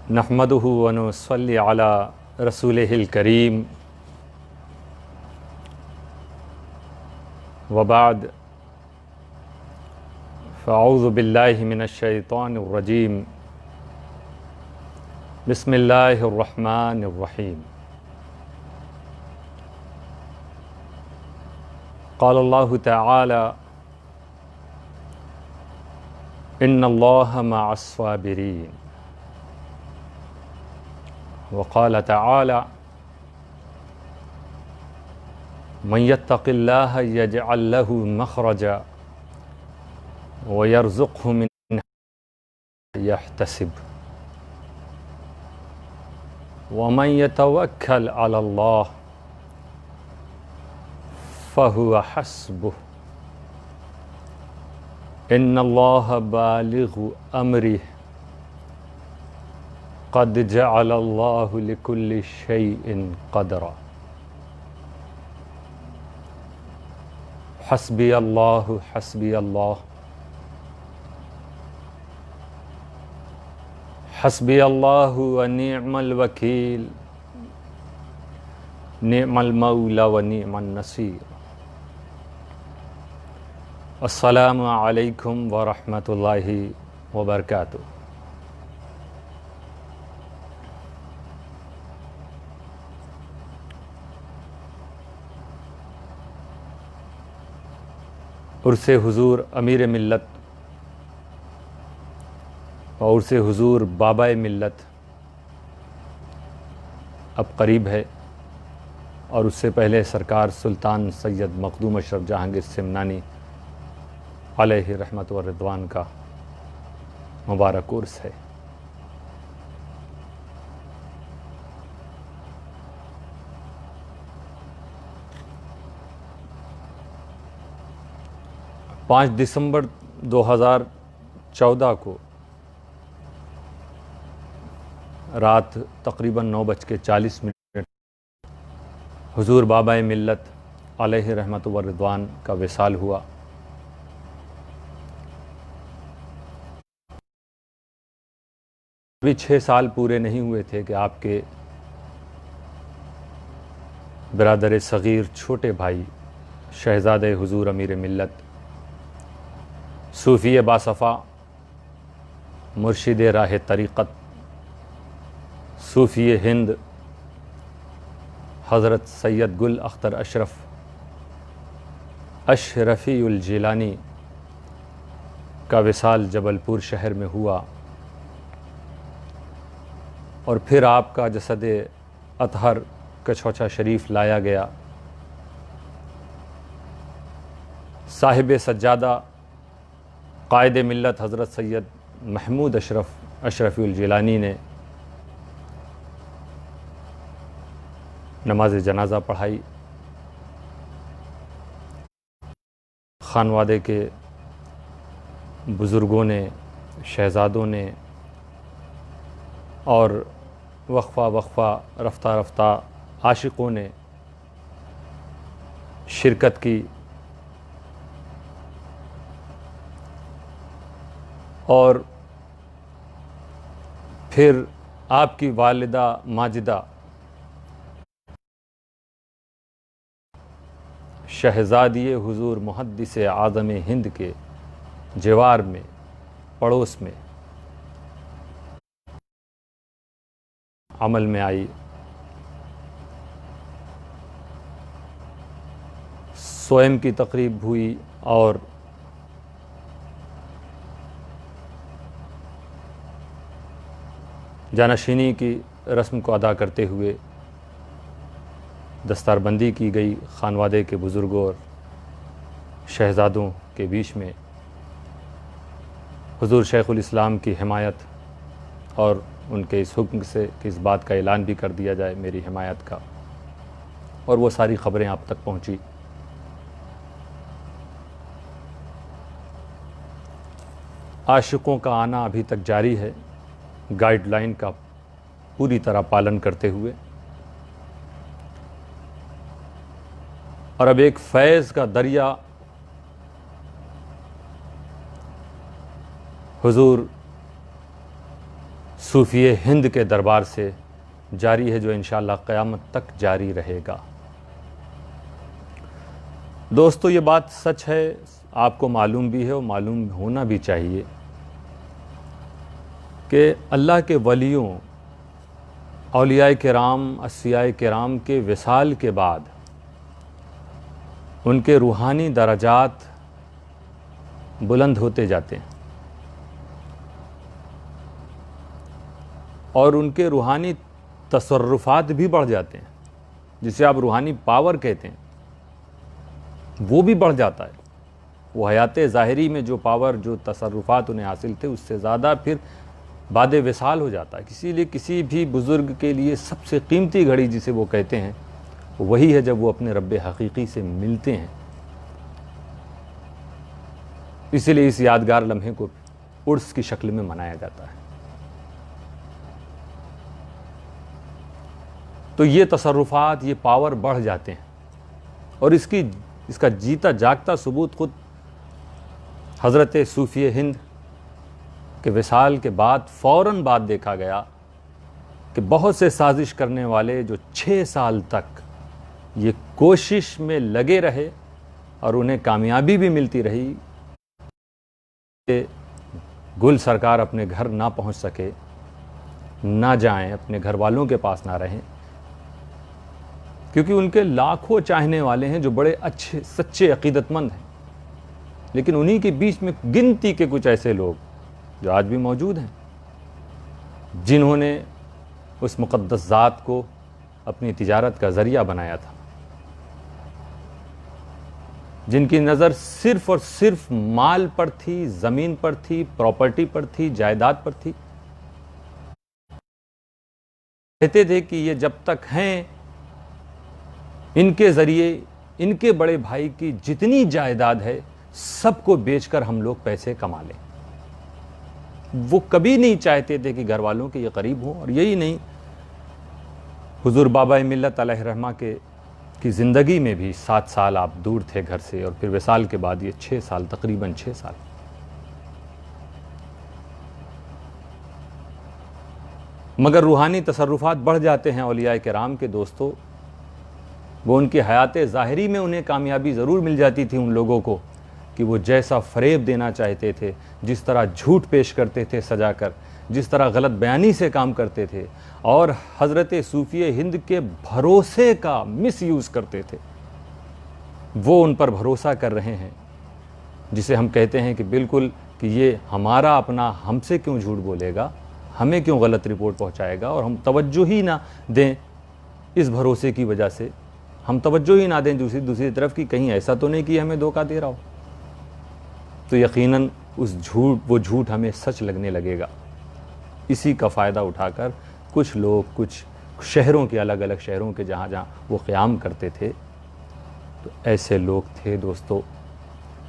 नहमदुहु व नुसल्ली अला रसूलिहिल करीम व बाद फ़अऊज़ु बिल्लाहि मिनश शैतानिर रजीम बिस्मिल्लाहिर रहमानिर रहीम। क़ाल अल्लाहु तआला इन्नल्लाहा मअस साबिरीन व क़ाल तआला मन यत्तक़िल्लाहा यजअल लहु मख़रजा व यरज़ुक़हु मिन यहतसिब व मन यतवक्कल अलल्लाह फ़हुव हस्बुह इन्नल्लाहा बालिग़ु अम्रिह क़द जअलल्लाहु लिकुल्लि शैइन क़दरा। हस्बी अल्लाह हस्बी अल्लाह व निअमल वकील निअमल मौला व निअमन नसीर। अस्सलामु अलैकुम व रहमतुल्लाहि व बरकातुहू। उर्से हुजूर अमीर मिल्लत और उर्से हुजूर बाबाए मिल्लत अब करीब है और उससे पहले सरकार सुल्तान सैयद मखदूम अशरफ जहांगीर सिमनानी अलैहि रहमत व रिदवान का मुबारक उर्स है। पाँच दिसंबर 2014 को रात तकरीबन 9:40 हुजूर बाबाए मिल्लत अलैहि रहमत व रिदवान का विसाल हुआ। अभी 6 साल पूरे नहीं हुए थे कि आपके बिरादर सग़ीर छोटे भाई शहज़ादे हुजूर अमीर मिल्लत सूफ़ी बासफ़ा मुर्शिद राह तरीक़त सूफ़ी हिंद हज़रत सैयद गुल अख्तर अशरफ़ी जिलानी का विसाल जबलपुर शहर में हुआ और फिर आपका जसद अतहर कछौचा शरीफ लाया गया। साहिब सज्जादा कायद मिल्लत हज़रत सैयद महमूद अशरफ़ी जिलानी ने नमाज जनाज़ा पढ़ाई। खानवादे के बुज़ुर्गों ने, शहज़ादों ने और वक्फ़ा रफ्ता रफ्ता आशिक़ों ने शिरकत की और फिर आपकी वालिदा माजिदा शहज़ादी हुजूर मुहद्दिस आज़म हिंद के जवार में पड़ोस में अमल में आई। स्वयं की तकरीब हुई और जानशीनी की रस्म को अदा करते हुए दस्तारबंदी की गई। खानवादे के बुज़ुर्गों और शहज़ादों के बीच में हुजूर शेखुल इस्लाम की हिमायत और उनके इस हुक्म से कि इस बात का ऐलान भी कर दिया जाए मेरी हिमायत का, और वो सारी ख़बरें आप तक पहुँची। आशिकों का आना अभी तक जारी है, गाइडलाइन का पूरी तरह पालन करते हुए। और अब एक फैज़ का दरिया हुजूर सूफिये हिंद के दरबार से जारी है, जो इंशाअल्लाह क़यामत तक जारी रहेगा। दोस्तों, ये बात सच है, आपको मालूम भी है और मालूम होना भी चाहिए कि अल्लाह के वलियों, औलियाए किराम, अस्फियाए किराम के विसाल के बाद उनके रूहानी दराजात बुलंद होते जाते हैं और उनके रूहानी तसर्रुफ़ात भी बढ़ जाते हैं, जिसे आप रूहानी पावर कहते हैं, वो भी बढ़ जाता है। वो हयात ज़ाहिरी में जो पावर, जो तसर्रुफ़ात उन्हें हासिल थे, उससे ज़्यादा फिर बाद विसाल हो जाता है। इसीलिए किसी भी बुज़ुर्ग के लिए सबसे कीमती घड़ी जिसे वो कहते हैं, वही है जब वो अपने रब्ब हकीकी से मिलते हैं। इसीलिए इस यादगार लम्हे को उर्स की शक्ल में मनाया जाता है। तो ये तसर्रुफ़ात, ये पावर बढ़ जाते हैं और इसका जीता जागता सबूत खुद हज़रत सूफ़ी हिंद के विसाल के बाद फ़ौरन बाद देखा गया कि बहुत से साजिश करने वाले जो 6 साल तक ये कोशिश में लगे रहे और उन्हें कामयाबी भी मिलती रही कि गुल सरकार अपने घर ना पहुंच सके, ना जाएं, अपने घर वालों के पास ना रहें, क्योंकि उनके लाखों चाहने वाले हैं जो बड़े अच्छे सच्चे अकीदतमंद हैं। लेकिन उन्हीं के बीच में गिनती के कुछ ऐसे लोग जो आज भी मौजूद हैं, जिन्होंने उस मुक़द्दस ज़ात को अपनी तिजारत का ज़रिया बनाया था, जिनकी नज़र सिर्फ़ और सिर्फ माल पर थी, ज़मीन पर थी, प्रॉपर्टी पर थी, जायदाद पर थी। कहते थे कि ये जब तक हैं, इनके ज़रिए इनके बड़े भाई की जितनी जायदाद है सबको बेचकर हम लोग पैसे कमा लें। वो कभी नहीं चाहते थे कि घर वालों के ये करीब हों। और यही नहीं, हुजूर बाबा मिल्लत अलैहि रहमा की ज़िंदगी में भी 7 साल आप दूर थे घर से, और फिर विसाल के बाद ये 6 साल, तकरीबन 6 साल। मगर रूहानी तसर्रुफ़ात बढ़ जाते हैं औलियाए किराम के दोस्तों। वो उनकी हयात ज़ाहिरी में उन्हें कामयाबी ज़रूर मिल जाती थी उन लोगों को कि वो जैसा फ़रेब देना चाहते थे, जिस तरह झूठ पेश करते थे सजाकर, जिस तरह गलत बयानी से काम करते थे और हज़रत सूफ़ी हिंद के भरोसे का मिसयूज़ करते थे, वो उन पर भरोसा कर रहे हैं, जिसे हम कहते हैं कि बिल्कुल कि ये हमारा अपना, हमसे क्यों झूठ बोलेगा, हमें क्यों गलत रिपोर्ट पहुंचाएगा, और हम तवज्जो ही ना दें इस भरोसे की वजह से, हम तवज्जो ही ना दें दूसरी तरफ की कहीं ऐसा तो नहीं कि हमें धोखा दे रहा हो, तो यकीनन वो झूठ हमें सच लगने लगेगा। इसी का फ़ायदा उठाकर कुछ लोग, कुछ शहरों के, अलग अलग शहरों के जहाँ जहाँ वो क़याम करते थे, तो ऐसे लोग थे दोस्तों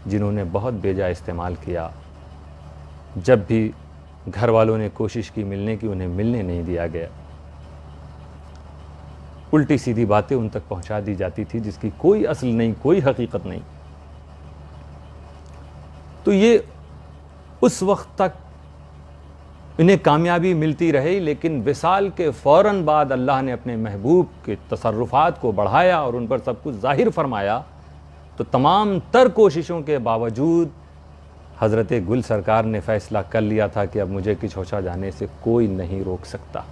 जिन्होंने बहुत बेजा इस्तेमाल किया। जब भी घर वालों ने कोशिश की मिलने की, उन्हें मिलने नहीं दिया गया। उल्टी सीधी बातें उन तक पहुंचा दी जाती थी जिसकी कोई असल नहीं, कोई हकीकत नहीं। तो ये उस वक्त तक इन्हें कामयाबी मिलती रही, लेकिन विसाल के फ़ौरन बाद अल्लाह ने अपने महबूब के तसर्रुफ़ात को बढ़ाया और उन पर सब कुछ ज़ाहिर फरमाया। तो तमाम तर कोशिशों के बावजूद हज़रत गुल सरकार ने फ़ैसला कर लिया था कि अब मुझे किछोछा जाने से कोई नहीं रोक सकता।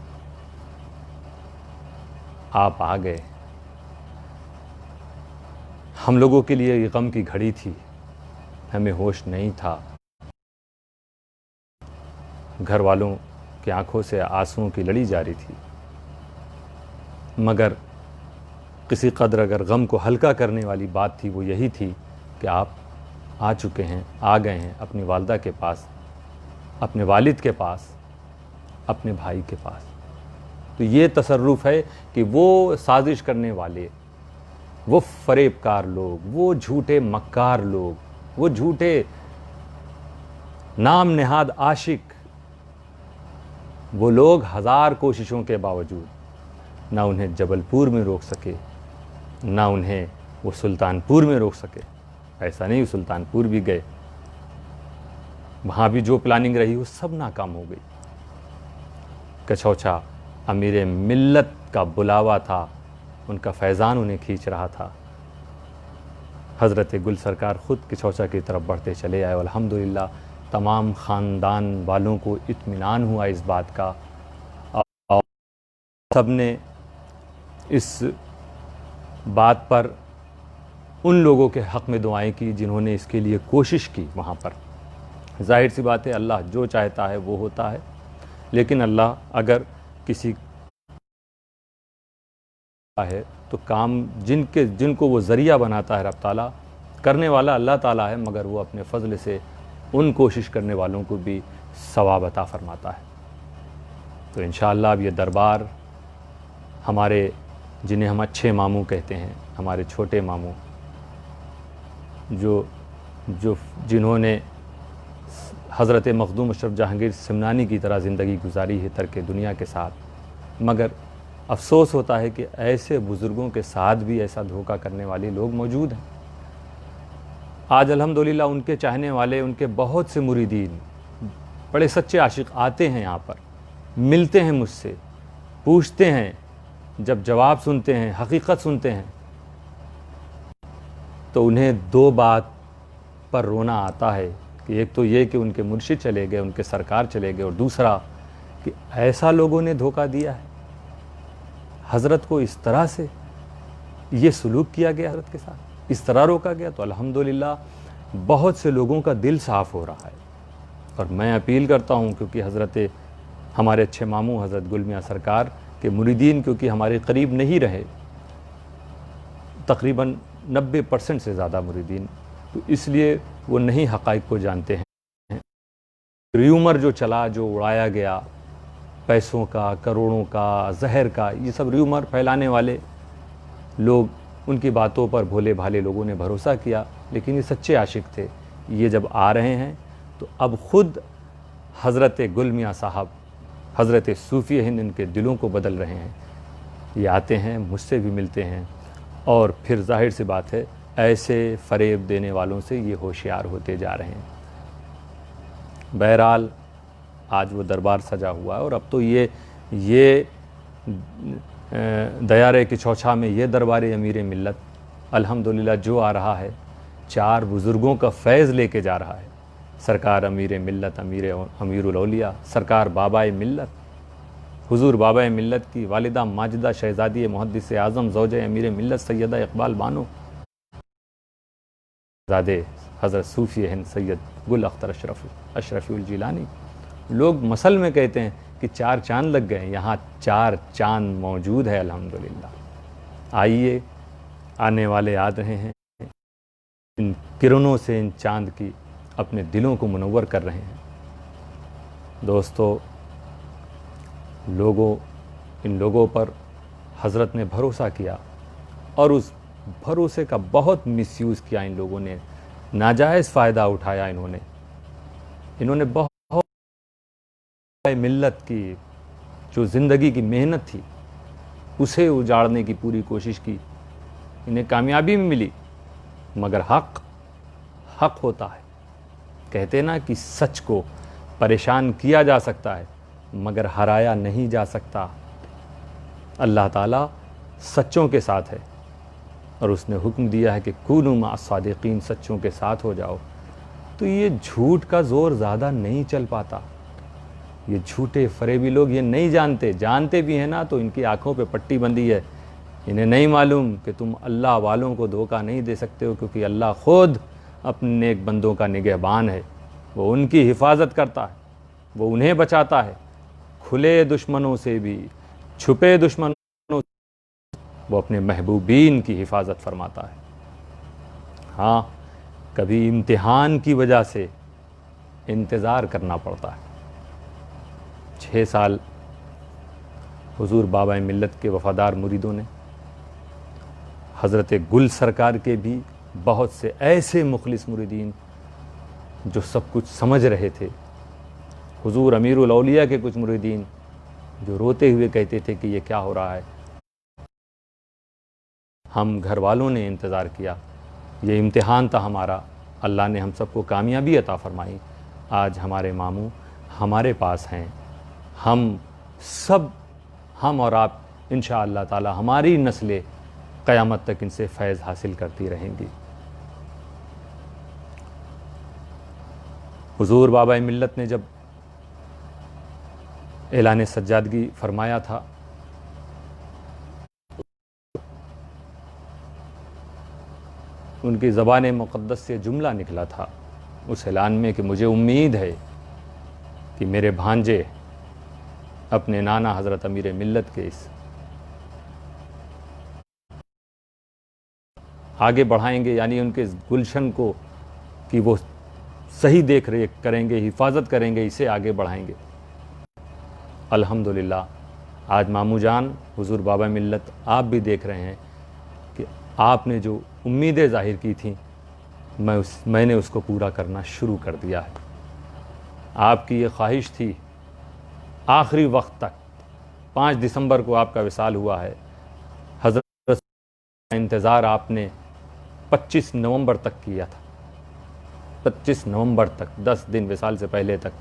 आप आ गए। हम लोगों के लिए ये गम की घड़ी थी, हमें होश नहीं था। घर वालों की आंखों से आंसुओं की लड़ी जारी थी, मगर किसी कदर अगर गम को हल्का करने वाली बात थी वो यही थी कि आप आ चुके हैं, आ गए हैं अपनी वालिदा के पास, अपने वालिद के पास, अपने भाई के पास। तो ये तसर्रुफ़ है कि वो साजिश करने वाले, वो फरेबकार लोग, वो झूठे मक्कार लोग, वो झूठे नाम नेहाद आशिक, वो लोग 1000 कोशिशों के बावजूद ना उन्हें जबलपुर में रोक सके, ना उन्हें वो सुल्तानपुर में रोक सके। ऐसा नहीं, सुल्तानपुर भी गए, वहाँ भी जो प्लानिंग रही वो सब नाकाम हो गई। कछौछा अमीर मिल्लत का बुलावा था, उनका फैज़ान उन्हें खींच रहा था। हज़रत गुल सरकार ख़ुद कछौछा की तरफ बढ़ते चले आए। अल्हम्दुलिल्लाह तमाम ख़ानदान वालों को इत्मीनान हुआ इस बात का, और सब ने इस बात पर उन लोगों के हक़ में दुआएं की जिन्होंने इसके लिए कोशिश की। वहाँ पर ज़ाहिर सी बात है, अल्लाह जो चाहता है वो होता है, लेकिन अल्लाह अगर किसी है तो काम जिनको वो ज़रिया बनाता है रब ताला, करने वाला अल्लाह ताला है, मगर वो अपने फ़ज़ल से उन कोशिश करने वालों को भी सवाब अता फ़रमाता है। तो इंशाअल्लाह अब ये दरबार हमारे, जिन्हें हम अच्छे मामू कहते हैं, हमारे छोटे मामू, जिन्होंने हज़रत मखदूम अशरफ जहांगीर सिमनानी की तरह ज़िंदगी गुजारी है तर्क दुनिया के साथ, मगर अफ़सोस होता है कि ऐसे बुज़ुर्गों के साथ भी ऐसा धोखा करने वाले लोग मौजूद हैं। आज अल्हम्दुलिल्लाह उनके चाहने वाले, उनके बहुत से मुरीदीन, बड़े सच्चे आशिक आते हैं यहाँ पर, मिलते हैं मुझसे, पूछते हैं, जब जवाब सुनते हैं, हकीकत सुनते हैं, तो उन्हें दो बात पर रोना आता है कि एक तो ये कि उनके मुर्शिद चले गए, उनके सरकार चले गए, और दूसरा कि ऐसा लोगों ने धोखा दिया है, हज़रत को इस तरह से ये सलूक किया गया, हज़रत के साथ इस तरह रोका गया। तो अल्हम्दुलिल्लाह बहुत से लोगों का दिल साफ़ हो रहा है। और मैं अपील करता हूँ, क्योंकि हज़रत हमारे अच्छे मामू हज़रत गुल मियाँ सरकार के मुरीदीन क्योंकि हमारे करीब नहीं रहे, तकरीबन 90% से ज़्यादा मुरीदीन, तो इसलिए वो नहीं हक़ाइक़ को जानते हैं। र्यूमर जो चला, जो उड़ाया गया, पैसों का, करोड़ों का, जहर का, ये सब र्यूमर फैलाने वाले लोग, उनकी बातों पर भोले भाले लोगों ने भरोसा किया, लेकिन ये सच्चे आशिक थे। ये जब आ रहे हैं तो अब ख़ुद हज़रत गुल मियाँ साहब, हज़रत सूफ़ी हिंद, इनके दिलों को बदल रहे हैं। ये आते हैं, मुझसे भी मिलते हैं, और फिर जाहिर सी बात है ऐसे फ़रेब देने वालों से ये होशियार होते जा रहे हैं। बहरहाल आज वो दरबार सजा हुआ है, और अब तो ये दयारे कछौछा में ये दरबार अमीर मिल्लत अल्हम्दुलिल्लाह जो आ रहा है, 4 बुज़ुर्गों का फैज़ लेके जा रहा है। सरकार अमीर मिल्लत, अमीरुल औलिया, सरकार बाबाए मिल्लत, हुज़ूर बाबाए मिल्लत की वालिदा माजिदा शहज़ादी मुहद्दिस आज़म ज़ौजे अमीर मिल्लत सैयदा इक़बाल बानो ज़ादे हज़रत सूफ़ी हिंद सैयद गुल अख्तर अशरफ़ी जिलानी। लोग मसल में कहते हैं कि 4 चाँद लग गए, यहाँ 4 चाँद मौजूद है अल्हम्दुलिल्लाह। आइए, आने वाले आ रहे हैं, इन किरणों से इन चाँद की अपने दिलों को मुनव्वर कर रहे हैं। दोस्तों, इन लोगों पर हज़रत ने भरोसा किया, और उस भरोसे का बहुत मिसयूज़ किया इन लोगों ने, नाजायज़ फ़ायदा उठाया इन्होंने बहुत मिल्लत की जो ज़िंदगी की मेहनत थी उसे उजाड़ने की पूरी कोशिश की। इन्हें कामयाबी भी मिली, मगर हक़ होता है। कहते ना कि सच को परेशान किया जा सकता है, मगर हराया नहीं जा सकता। अल्लाह ताला सच्चों के साथ है, और उसने हुक्म दिया है कि कूनू मअस सादिकीन, सच्चों के साथ हो जाओ। तो ये झूठ का ज़ोर ज़्यादा नहीं चल पाता। ये झूठे फरेबी लोग ये नहीं जानते भी हैं ना, तो इनकी आंखों पे पट्टी बंधी है। इन्हें नहीं मालूम कि तुम अल्लाह वालों को धोखा नहीं दे सकते हो, क्योंकि अल्लाह ख़ुद अपने नेक बंदों का निगहबान है। वो उनकी हिफाजत करता है, वो उन्हें बचाता है, खुले दुश्मनों से भी, छुपे दुश्मनों से वो अपने महबूबीन की हिफाजत फरमाता है। हाँ, कभी इम्तिहान की वजह से इंतज़ार करना पड़ता है। 6 साल हुज़ूर बाबा मिल्लत के वफ़ादार मुरीदों ने, हज़रत गुल सरकार के भी बहुत से ऐसे मुखलिस मुरीदीन जो सब कुछ समझ रहे थे, हुज़ूर अमीरुल औलिया के कुछ मुरीदीन जो रोते हुए कहते थे कि ये क्या हो रहा है। हम घर वालों ने इंतज़ार किया, ये इम्तिहान था हमारा, अल्लाह ने हम सबको कामयाबी अता फ़रमाई। आज हमारे मामू हमारे पास हैं, हम सब हम और आप इंशाअल्लाह ताला, हमारी नस्लें क़यामत तक इनसे फैज़ हासिल करती रहेंगी। हुज़ूर बाबा मिल्लत ने जब ऐलान सज्जादगी फरमाया था, उनकी ज़बान मुक़द्दस से जुमला निकला था उस ऐलान में कि मुझे उम्मीद है कि मेरे भांजे अपने नाना हज़रत अमीर मिल्लत के इस आगे बढ़ाएंगे, यानी उनके इस गुलशन को कि वो सही देख रेख करेंगे, हिफाजत करेंगे, इसे आगे बढ़ाएंगे। अल्हम्दुलिल्लाह आज मामू जान हुज़ूर बाबा मिल्लत आप भी देख रहे हैं कि आपने जो उम्मीदें ज़ाहिर की थी मैंने उसको पूरा करना शुरू कर दिया है। आपकी ये ख्वाहिश थी आखिरी वक्त तक, 5 दिसंबर को आपका विसाल हुआ है, हज़रत का इंतज़ार आपने 25 नवंबर तक किया था, 25 नवंबर तक, 10 दिन विसाल से पहले तक।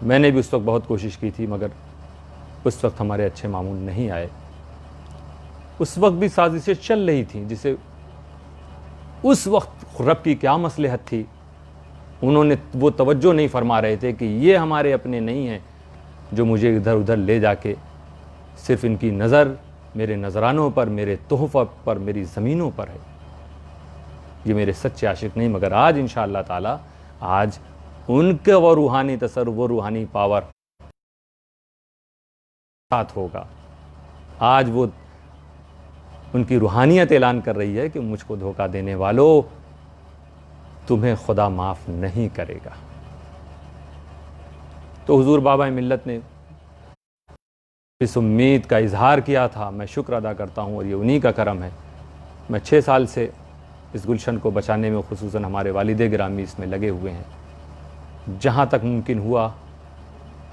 मैंने भी उस वक्त बहुत कोशिश की थी, मगर उस वक्त हमारे अच्छे मामून नहीं आए। उस वक्त भी साजिशें चल रही थी, जिसे उस वक्त रब की क्या मसलहत थी, उन्होंने वो तवज्जो नहीं फरमा रहे थे कि ये हमारे अपने नहीं हैं जो मुझे इधर उधर ले जाके, सिर्फ़ इनकी नज़र मेरे नजरानों पर, मेरे तोहफ़ा पर, मेरी ज़मीनों पर है। ये मेरे सच्चे आशिक नहीं, मगर आज इंशाअल्लाह ताला आज उनके वो रूहानी तसर, वो रूहानी पावर साथ होगा। आज वो उनकी रूहानियत ऐलान कर रही है कि मुझको धोखा देने वालों, तुम्हें खुदा माफ़ नहीं करेगा। तो हुज़ूर बाबा मिल्लत ने इस उम्मीद का इजहार किया था। मैं शुक्र अदा करता हूँ और ये उन्हीं का करम है। मैं 6 साल से इस गुलशन को बचाने में, खुसूसन हमारे वालिदे गिरामी इसमें लगे हुए हैं। जहाँ तक मुमकिन हुआ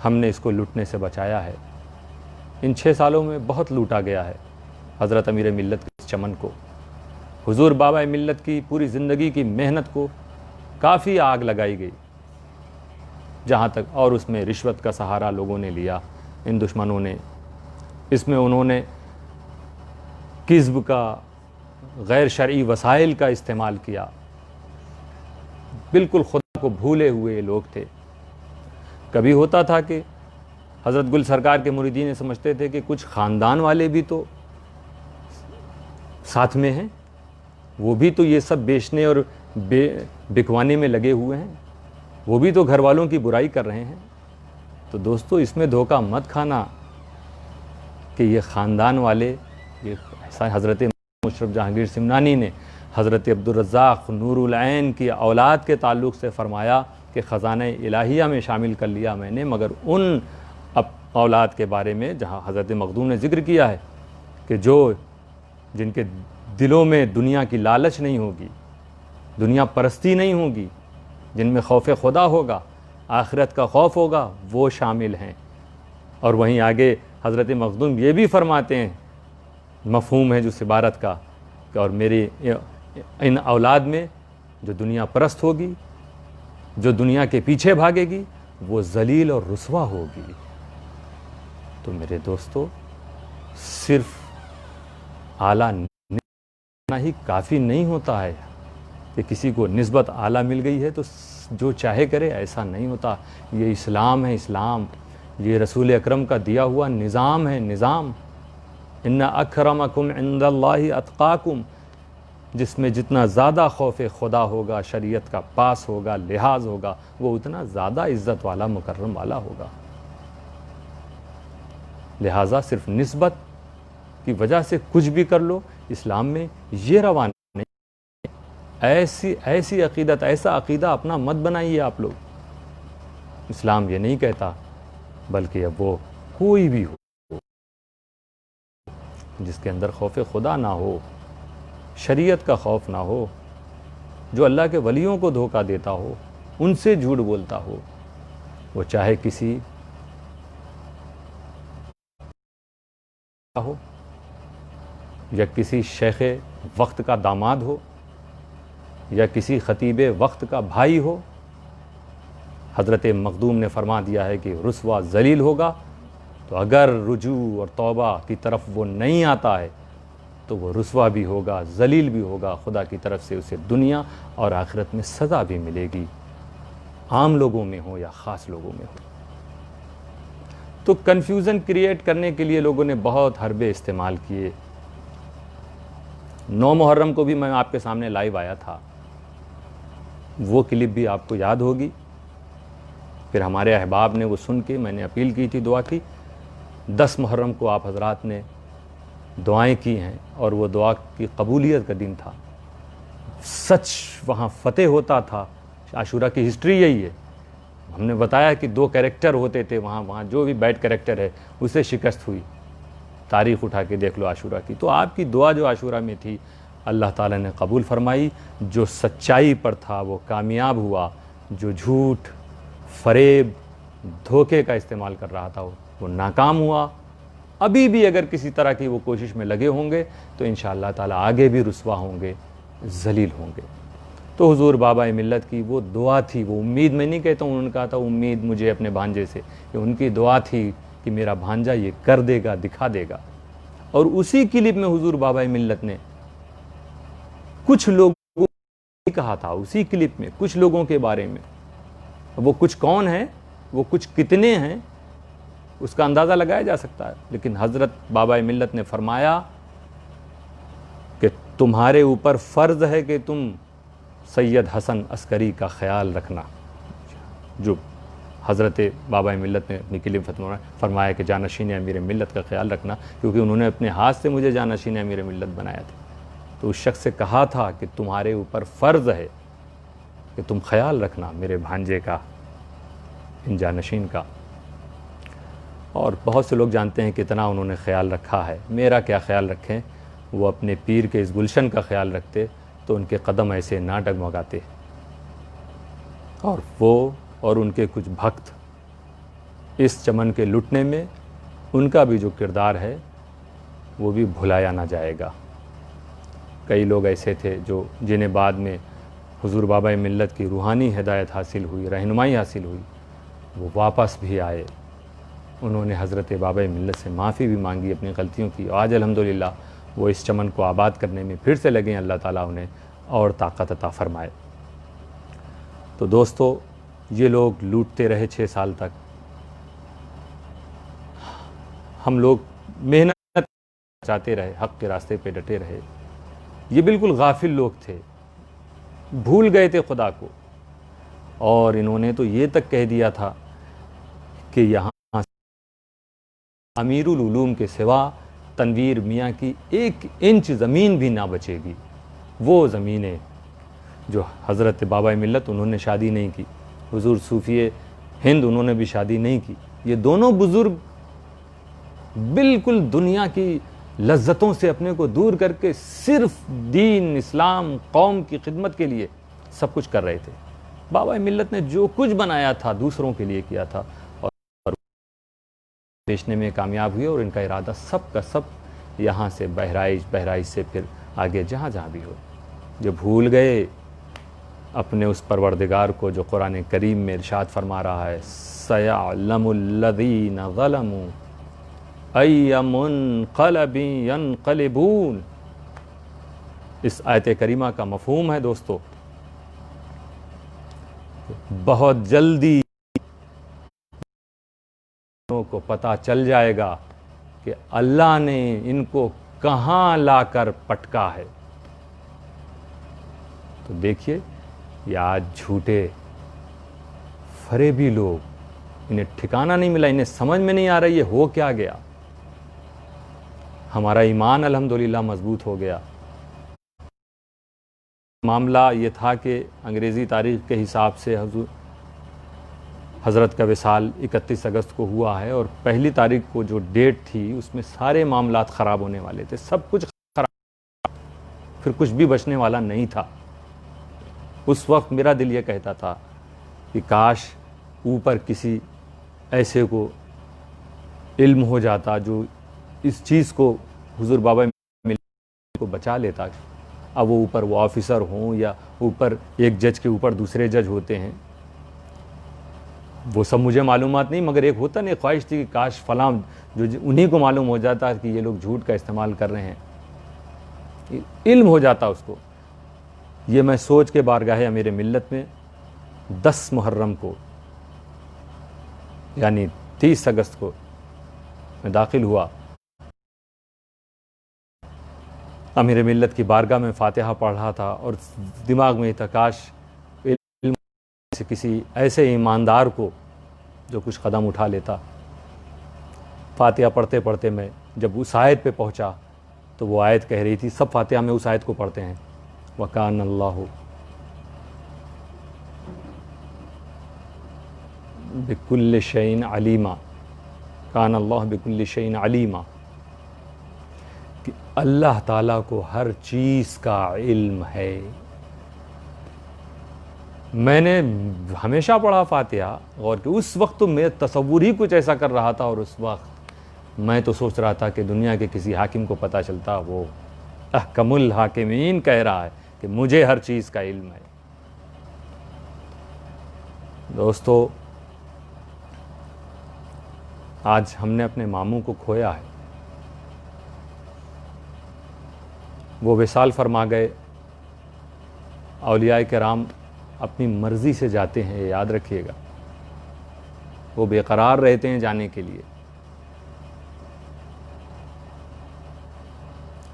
हमने इसको लूटने से बचाया है। इन 6 सालों में बहुत लूटा गया है हज़रत अमीर मिल्लत के चमन को। हुज़ूर बाबा मिल्लत की पूरी ज़िंदगी की मेहनत को काफ़ी आग लगाई गई जहाँ तक, और उसमें रिश्वत का सहारा लोगों ने लिया, इन दुश्मनों ने। इसमें उन्होंने किज़्ब का, गैर शरई वसाइल का इस्तेमाल किया। बिल्कुल खुदा को भूले हुए लोग थे। कभी होता था कि हज़रत गुल सरकार के मुरीदीन समझते थे कि कुछ ख़ानदान वाले भी तो साथ में हैं, वो भी तो ये सब बेचने और बिकवाने में लगे हुए हैं, वो भी तो घर वालों की बुराई कर रहे हैं। तो दोस्तों, इसमें धोखा मत खाना कि ये ख़ानदान वाले, ये ऐसा हज़रत मुशर्रफ जहांगीर सिमनानी ने हज़रत अब्दुल रज़्ज़ाक़ नूरुल ऐन की औलाद के ताल्लुक़ से फ़रमाया कि ख़ज़ाना इलाहिया में शामिल कर लिया मैंने, मगर उन औलाद के बारे में जहाँ हज़रत मखदूम ने ज़िक्र किया है कि जिनके दिलों में दुनिया की लालच नहीं होगी, दुनिया परस्ती नहीं होगी, जिनमें खौफ खुदा होगा, आखिरत का खौफ होगा, वो शामिल हैं। और वहीं आगे हज़रत मखदूम ये भी फरमाते हैं, मफ़हूम है जो इस इबारत का, कि और मेरी इन औलाद में जो दुनिया परस्त होगी, जो दुनिया के पीछे भागेगी, वो ज़लील और रुसवा होगी। तो मेरे दोस्तों, सिर्फ आला ही काफ़ी नहीं होता है कि किसी को निस्बत आला मिल गई है तो जो चाहे करे, ऐसा नहीं होता। ये इस्लाम है, इस्लाम ये रसूल अकरम का दिया हुआ निज़ाम है, निज़ाम। इन्ना अकरमकुम इंदल्लाहि अत्काकुम, जिसमें जितना ज़्यादा खौफ खुदा होगा, शरीयत का पास होगा, लिहाज होगा, वो उतना ज़्यादा इज़्ज़त वाला, मुकर्रम वाला होगा। लिहाजा सिर्फ निस्बत की वजह से कुछ भी कर लो, इस्लाम में ये रवा नहीं। ऐसी अक़ीदत, ऐसा अक़ीदा अपना मत बनाइए आप लोग। इस्लाम ये नहीं कहता, बल्कि अब वो कोई भी हो जिसके अंदर खौफ खुदा ना हो, शरीयत का खौफ ना हो, जो अल्लाह के वलियों को धोखा देता हो, उनसे झूठ बोलता हो, वो चाहे किसी हो या किसी शेख वक्त का दामाद हो या किसी ख़तीब वक्त का भाई हो। हज़रत मखदूम ने फरमा दिया है कि रुसवा ज़लील होगा तो अगर रुजू और तौबा की तरफ वो नहीं आता है तो वो रुसवा भी होगा, जलील भी होगा, खुदा की तरफ से उसे दुनिया और आखिरत में सज़ा भी मिलेगी, आम लोगों में हो या ख़ास लोगों में हो। तो कन्फ्यूज़न क्रिएट करने के लिए लोगों ने बहुत हरबे इस्तेमाल किए। 9 मुहर्रम को भी मैं आपके सामने लाइव आया था, वो क्लिप भी आपको याद होगी। फिर हमारे अहबाब ने वो सुन के मैंने अपील की थी, दुआ की। 10 मुहर्रम को आप हजरात ने दुआएं की हैं और वो दुआ की कबूलियत का दिन था। सच वहाँ फ़तेह होता था। आशूरा की हिस्ट्री यही है। हमने बताया कि 2 कैरेक्टर होते थे वहाँ जो भी बैड कैरेक्टर है उसे शिकस्त हुई। तारीख़ उठा के देख लो आशूरा की। तो आपकी दुआ जो आशूरा में थी अल्लाह ताला ने कबूल फरमाई। जो सच्चाई पर था वो कामयाब हुआ, जो झूठ, फरेब, धोखे का इस्तेमाल कर रहा था वो नाकाम हुआ। अभी भी अगर किसी तरह की वो कोशिश में लगे होंगे तो इंशाअल्लाह ताला आगे भी रुसवा होंगे, जलील होंगे। तो हुजूर बाबा मिल्लत की वो दुआ थी, वो उम्मीद मैं नहीं कहता हूँ, उन्होंने कहा था उम्मीद मुझे अपने भांजे से, कि उनकी दुआ थी कि मेरा भांजा ये कर देगा, दिखा देगा। और उसी क्लिप में हुजूर बाबा मिल्लत ने कुछ लोगों को कहा था, उसी क्लिप में कुछ लोगों के बारे में। वो कुछ कौन है, वो कुछ कितने हैं, उसका अंदाज़ा लगाया जा सकता है। लेकिन हज़रत बाबा मिल्लत ने फरमाया कि तुम्हारे ऊपर फ़र्ज़ है कि तुम सैयद हसन अस्करी का ख्याल रखना। जो हज़रत बाबा मिल्लत ने अपनी क्लिप फरमाया कि जानशीन अमीर मिल्लत का ख्याल रखना, क्योंकि उन्होंने अपने हाथ से मुझे जानशीन अमीर मिल्लत बनाया था। तो उस शख्स से कहा था कि तुम्हारे ऊपर फ़र्ज़ है कि तुम ख्याल रखना मेरे भांजे का, इन जानशीन का। और बहुत से लोग जानते हैं कितना उन्होंने ख्याल रखा है। मेरा क्या ख्याल रखें, वो अपने पीर के इस गुलशन का ख्याल रखते तो उनके कदम ऐसे ना डगमगाते। और वो और उनके कुछ भक्त इस चमन के लुटने में उनका भी जो किरदार है वो भी भुलाया ना जाएगा। कई लोग ऐसे थे जो जिन्हें बाद में हुजूर बाबा मिल्लत की रूहानी हिदायत हासिल हुई, रहनुमाई हासिल हुई, वो वापस भी आए। उन्होंने हज़रत बाबा मिल्लत से माफ़ी भी मांगी अपनी गलतियों की। आज अल्हम्दुलिल्लाह वो इस चमन को आबाद करने में फिर से लगे। अल्लाह ताला उन्हें और ताकत अता फरमाए। तो दोस्तों, ये लोग लूटते रहे 6 साल तक। हम लोग मेहनत चाहते रहे, हक़ के रास्ते पे डटे रहे। ये बिल्कुल गाफिल लोग थे, भूल गए थे खुदा को। और इन्होंने तो ये तक कह दिया था कि यहाँ अमीरुल उलूम के सिवा तनवीर मियाँ की 1 इंच ज़मीन भी ना बचेगी। वो ज़मीनें जो हज़रत बाबा मिल्लत, उन्होंने शादी नहीं की, हुजूर सूफ़ी हिंद, उन्होंने भी शादी नहीं की। ये दोनों बुज़ुर्ग बिल्कुल दुनिया की लज्जतों से अपने को दूर करके सिर्फ दीन, इस्लाम, कौम की खिदमत के लिए सब कुछ कर रहे थे। बाबा मिल्लत ने जो कुछ बनाया था दूसरों के लिए किया था और बेचने में कामयाब हुए। और इनका इरादा सब का सब यहाँ से बहराइच से फिर आगे जहाँ जहाँ भी हो। जो भूल गए अपने उस परवरदिगार को जो कुरान करीम में इरशाद फरमा रहा है, सयअलमुल्लज़ीना ज़लमू अय्य मुनक़लबिन यनक़लिबून। इस आयत करीमा का मफ़हूम है दोस्तों, बहुत जल्दी को पता चल जाएगा कि अल्लाह ने इनको कहाँ लाकर पटका है। तो देखिए, ये आज झूठे फरेबी लोग, इन्हें ठिकाना नहीं मिला, इन्हें समझ में नहीं आ रहा ये हो क्या गया। हमारा ईमान अल्हम्दुलिल्लाह मजबूत हो गया। मामला ये था कि अंग्रेज़ी तारीख़ के हिसाब से हज़रत का विसाल 31 अगस्त को हुआ है और पहली तारीख को जो डेट थी उसमें सारे मामलात ख़राब होने वाले थे, सब कुछ ख़राब, फिर कुछ भी बचने वाला नहीं था। उस वक्त मेरा दिल ये कहता था कि काश ऊपर किसी ऐसे को इल्म हो जाता जो इस चीज़ को हुजूर बाबा को बचा लेता। अब वो ऊपर वो ऑफिसर हों या ऊपर एक जज के ऊपर दूसरे जज होते हैं, वो सब मुझे मालूमात नहीं, मगर एक होता नहीं ख्वाहिश थी कि काश फलां जो उन्हीं को मालूम हो जाता कि ये लोग झूठ का इस्तेमाल कर रहे हैं, इल्म हो जाता उसको। ये मैं सोच के बारगाह अमीर मिल्लत में 10 मुहर्रम को यानी 30 अगस्त को मैं दाखिल हुआ। अमीर मिल्लत की बारगाह में फातिहा पढ़ रहा था और दिमाग में था काश इल्म से किसी ऐसे ईमानदार को जो कुछ कदम उठा लेता। फातिहा पढ़ते पढ़ते मैं जब उस आयत पे पहुंचा तो वो आयत कह रही थी, सब फातिहा में उस आयत को पढ़ते हैं, वकान अल्लाहु बिकुल्ल शैइन अलीमा, कान अल्लाह बिकुल्ल शैइन अलीमा, कि अल्लाह ताला को हर चीज़ का इल्म है। मैंने हमेशा पढ़ा फातिहा और कि उस वक्त तो मैं तसव्वुर ही कुछ ऐसा कर रहा था, और उस वक्त मैं तो सोच रहा था कि दुनिया के किसी हाकिम को पता चलता, वो अहकमुल हाकिमीन कह रहा है कि मुझे हर चीज़ का इल्म है। दोस्तों, आज हमने अपने मामू को खोया है। वो विसाल फरमा गए। औलियाए किराम अपनी मर्ज़ी से जाते हैं, ये याद रखिएगा। वो बेकरार रहते हैं जाने के लिए,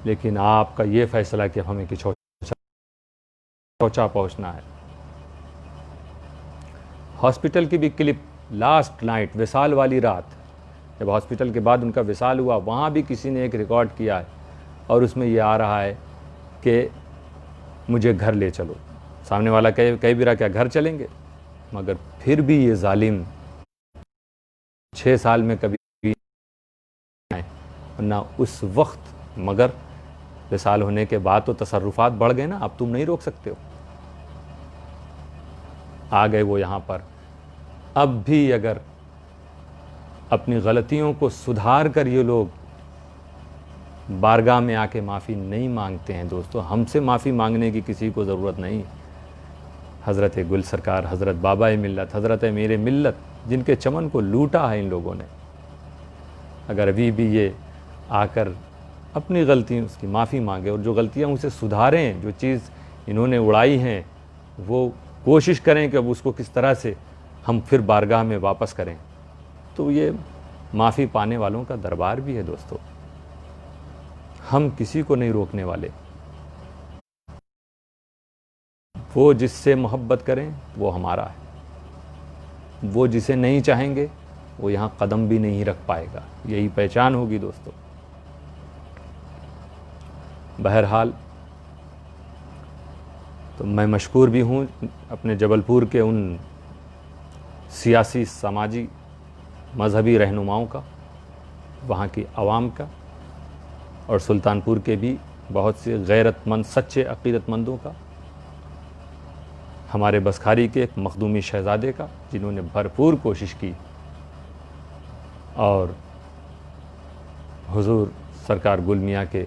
लेकिन आपका ये फ़ैसला कि हमें किछौचा पहुँचना है। हॉस्पिटल की भी क्लिप, लास्ट नाइट विसाल वाली रात, जब हॉस्पिटल के बाद उनका विसाल हुआ, वहाँ भी किसी ने एक रिकॉर्ड किया है और उसमें ये आ रहा है कि मुझे घर ले चलो। सामने वाला कह भी रहा क्या घर चलेंगे, मगर फिर भी ये जालिम 6 साल में कभी आए ना उस वक्त, मगर विसाल होने के बाद तो तसर्रुफात बढ़ गए ना, अब तुम नहीं रोक सकते हो। आ गए वो यहाँ पर। अब भी अगर अपनी गलतियों को सुधार कर ये लोग बारगाह में आके माफ़ी नहीं मांगते हैं, दोस्तों हमसे माफ़ी मांगने की किसी को ज़रूरत नहीं। हज़रत गुल सरकार, हज़रत बाबा मिल्लत, हज़रत मेरे मिल्लत, जिनके चमन को लूटा है इन लोगों ने, अगर अभी भी ये आकर अपनी गलतियों उसकी माफ़ी मांगे और जो गलतियाँ उसे सुधारें, जो चीज़ इन्होंने उड़ाई हैं वो कोशिश करें कि अब उसको किस तरह से हम फिर बारगाह में वापस करें, तो ये माफ़ी पाने वालों का दरबार भी है। दोस्तों, हम किसी को नहीं रोकने वाले। वो जिससे मोहब्बत करें वो हमारा है, वो जिसे नहीं चाहेंगे वो यहाँ कदम भी नहीं रख पाएगा। यही पहचान होगी दोस्तों। बहरहाल, तो मैं मशकूर भी हूँ अपने जबलपुर के उन सियासी, समाजी, मजहबी रहनुमाओं का, वहाँ की आवाम का, और सुल्तानपुर के भी बहुत से गैरतमंद, सच्चे अक़ीदतमंदों का, हमारे बसखारी के एक मखदूमी शहज़ादे का, जिन्होंने भरपूर कोशिश की और हुज़ूर सरकार गुल मियाँ के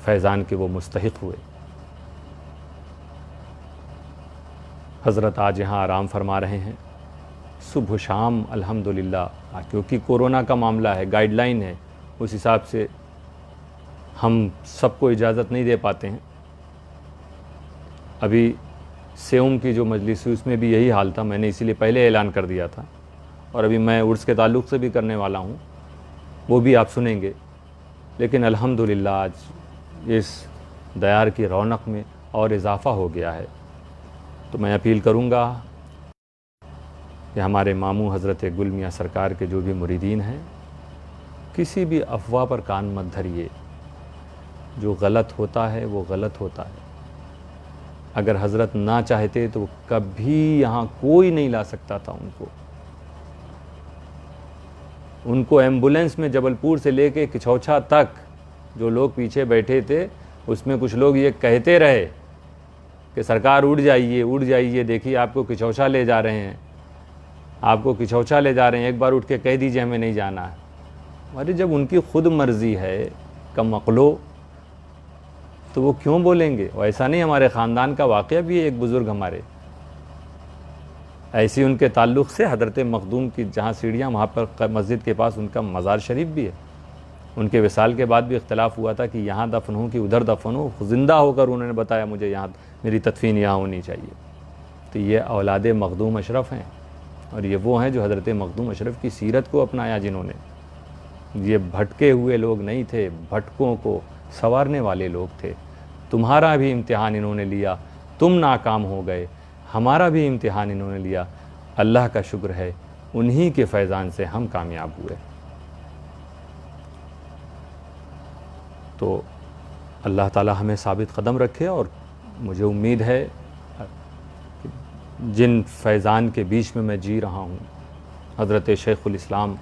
फैज़ान के वो मुस्तहिक़ हुए। हज़रत आज यहाँ आराम फरमा रहे हैं, सुबह शाम अल्हम्दुलिल्लाह। क्योंकि कोरोना का मामला है, गाइडलाइन है, उस हिसाब से हम सबको इजाज़त नहीं दे पाते हैं। अभी सेउम की जो मजलिस हुई उसमें भी यही हाल था, मैंने इसीलिए पहले ऐलान कर दिया था, और अभी मैं उर्स के ताल्लुक़ से भी करने वाला हूँ, वो भी आप सुनेंगे। लेकिन अल्हम्दुलिल्लाह आज इस दयार की रौनक में और इजाफ़ा हो गया है। तो मैं अपील करूँगा कि हमारे मामू हज़रत गुल मियाँ सरकार के जो भी मुरीदीन हैं, किसी भी अफवाह पर कान मत धरिए। जो गलत होता है वो गलत होता है। अगर हज़रत ना चाहते तो कभी यहाँ कोई नहीं ला सकता था उनको एम्बुलेंस में जबलपुर से लेके किछौछा तक जो लोग पीछे बैठे थे, उसमें कुछ लोग ये कहते रहे कि सरकार उड़ जाइए, देखिए आपको किछौछा ले जा रहे हैं, आपको किछौछा ले जा रहे हैं, एक बार उठ के कह दीजिए हमें नहीं जाना है। अरे जब उनकी खुद मर्ज़ी है, कम अक्लो, तो वो क्यों बोलेंगे? वैसा नहीं, हमारे ख़ानदान का वाक़या भी है। एक बुज़ुर्ग हमारे ऐसी उनके ताल्लुक़ से हज़रत मखदूम की जहाँ सीढ़ियाँ, वहाँ पर मस्जिद के पास उनका मज़ार शरीफ भी है। उनके विसाल के बाद भी इख्तलाफ हुआ था कि यहाँ दफन हो कि उधर दफन हो। ज़िंदा होकर उन्होंने बताया मुझे यहाँ मेरी तदफीन यहाँ होनी चाहिए। तो ये औलाद मखदूम अशरफ हैं, और ये वो हैं जो हज़रत मखदूम अशरफ की सीरत को अपनाया, जिन्होंने, ये भटके हुए लोग नहीं थे, भटकों को संवारने वाले लोग थे। तुम्हारा भी इम्तिहान इन्होंने लिया, तुम नाकाम हो गए, हमारा भी इम्तिहान इन्होंने लिया। अल्लाह का शुक्र है, उन्हीं के फैज़ान से हम कामयाब हुए। तो अल्लाह ताला हमें साबित कदम रखे, और मुझे उम्मीद है जिन फैज़ान के बीच में मैं जी रहा हूँ, हज़रत शेखुल इस्लाम,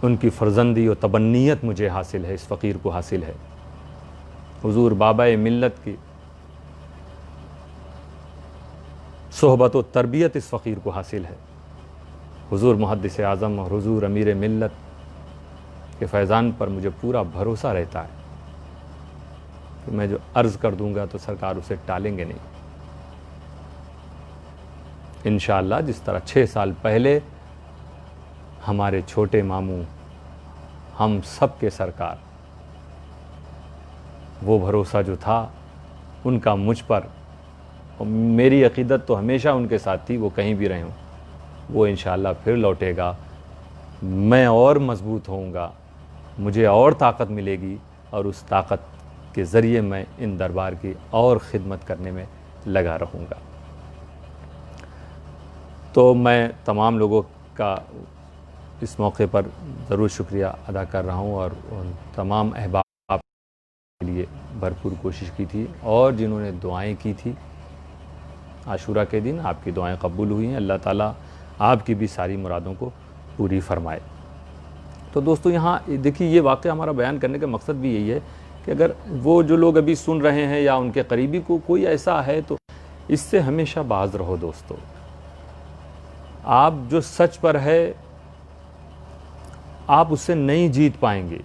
उनकी फ़र्जंदी और तबन्नियत मुझे हासिल है, इस फ़कीर को हासिल है। हुज़ूर बाबा मिल्लत की सोहबत व तरबियत इस फ़कीर को हासिल है। हुज़ूर मुहद्दिस आज़म और हुज़ूर अमीर मिल्लत के फैज़ान पर मुझे पूरा भरोसा रहता है कि मैं जो अर्ज़ कर दूंगा तो सरकार उसे टालेंगे नहीं। इंशाअल्लाह जिस तरह 6 साल पहले हमारे छोटे मामू, हम सब के सरकार, वो भरोसा जो था उनका मुझ पर, और मेरी अक़ीदत तो हमेशा उनके साथ थी, वो कहीं भी रहे हों, वो इंशाअल्लाह फिर लौटेगा। मैं और मज़बूत होऊंगा, मुझे और ताकत मिलेगी, और उस ताकत के ज़रिए मैं इन दरबार की और ख़िदमत करने में लगा रहूँगा। तो मैं तमाम लोगों का इस मौके पर ज़रूर शुक्रिया अदा कर रहा हूँ, और उन तमाम अहबाब के लिए भरपूर कोशिश की थी, और जिन्होंने दुआएं की थी आशूरा के दिन, आपकी दुआएं कबूल हुई हैं। अल्लाह ताला आपकी भी सारी मुरादों को पूरी फरमाए। तो दोस्तों, यहाँ देखिए, ये वाक़या हमारा बयान करने का मकसद भी यही है कि अगर वो जो लोग अभी सुन रहे हैं या उनके करीबी को कोई ऐसा है, तो इससे हमेशा बाज रहो दोस्तों। आप जो सच पर है, आप उससे नहीं जीत पाएंगे,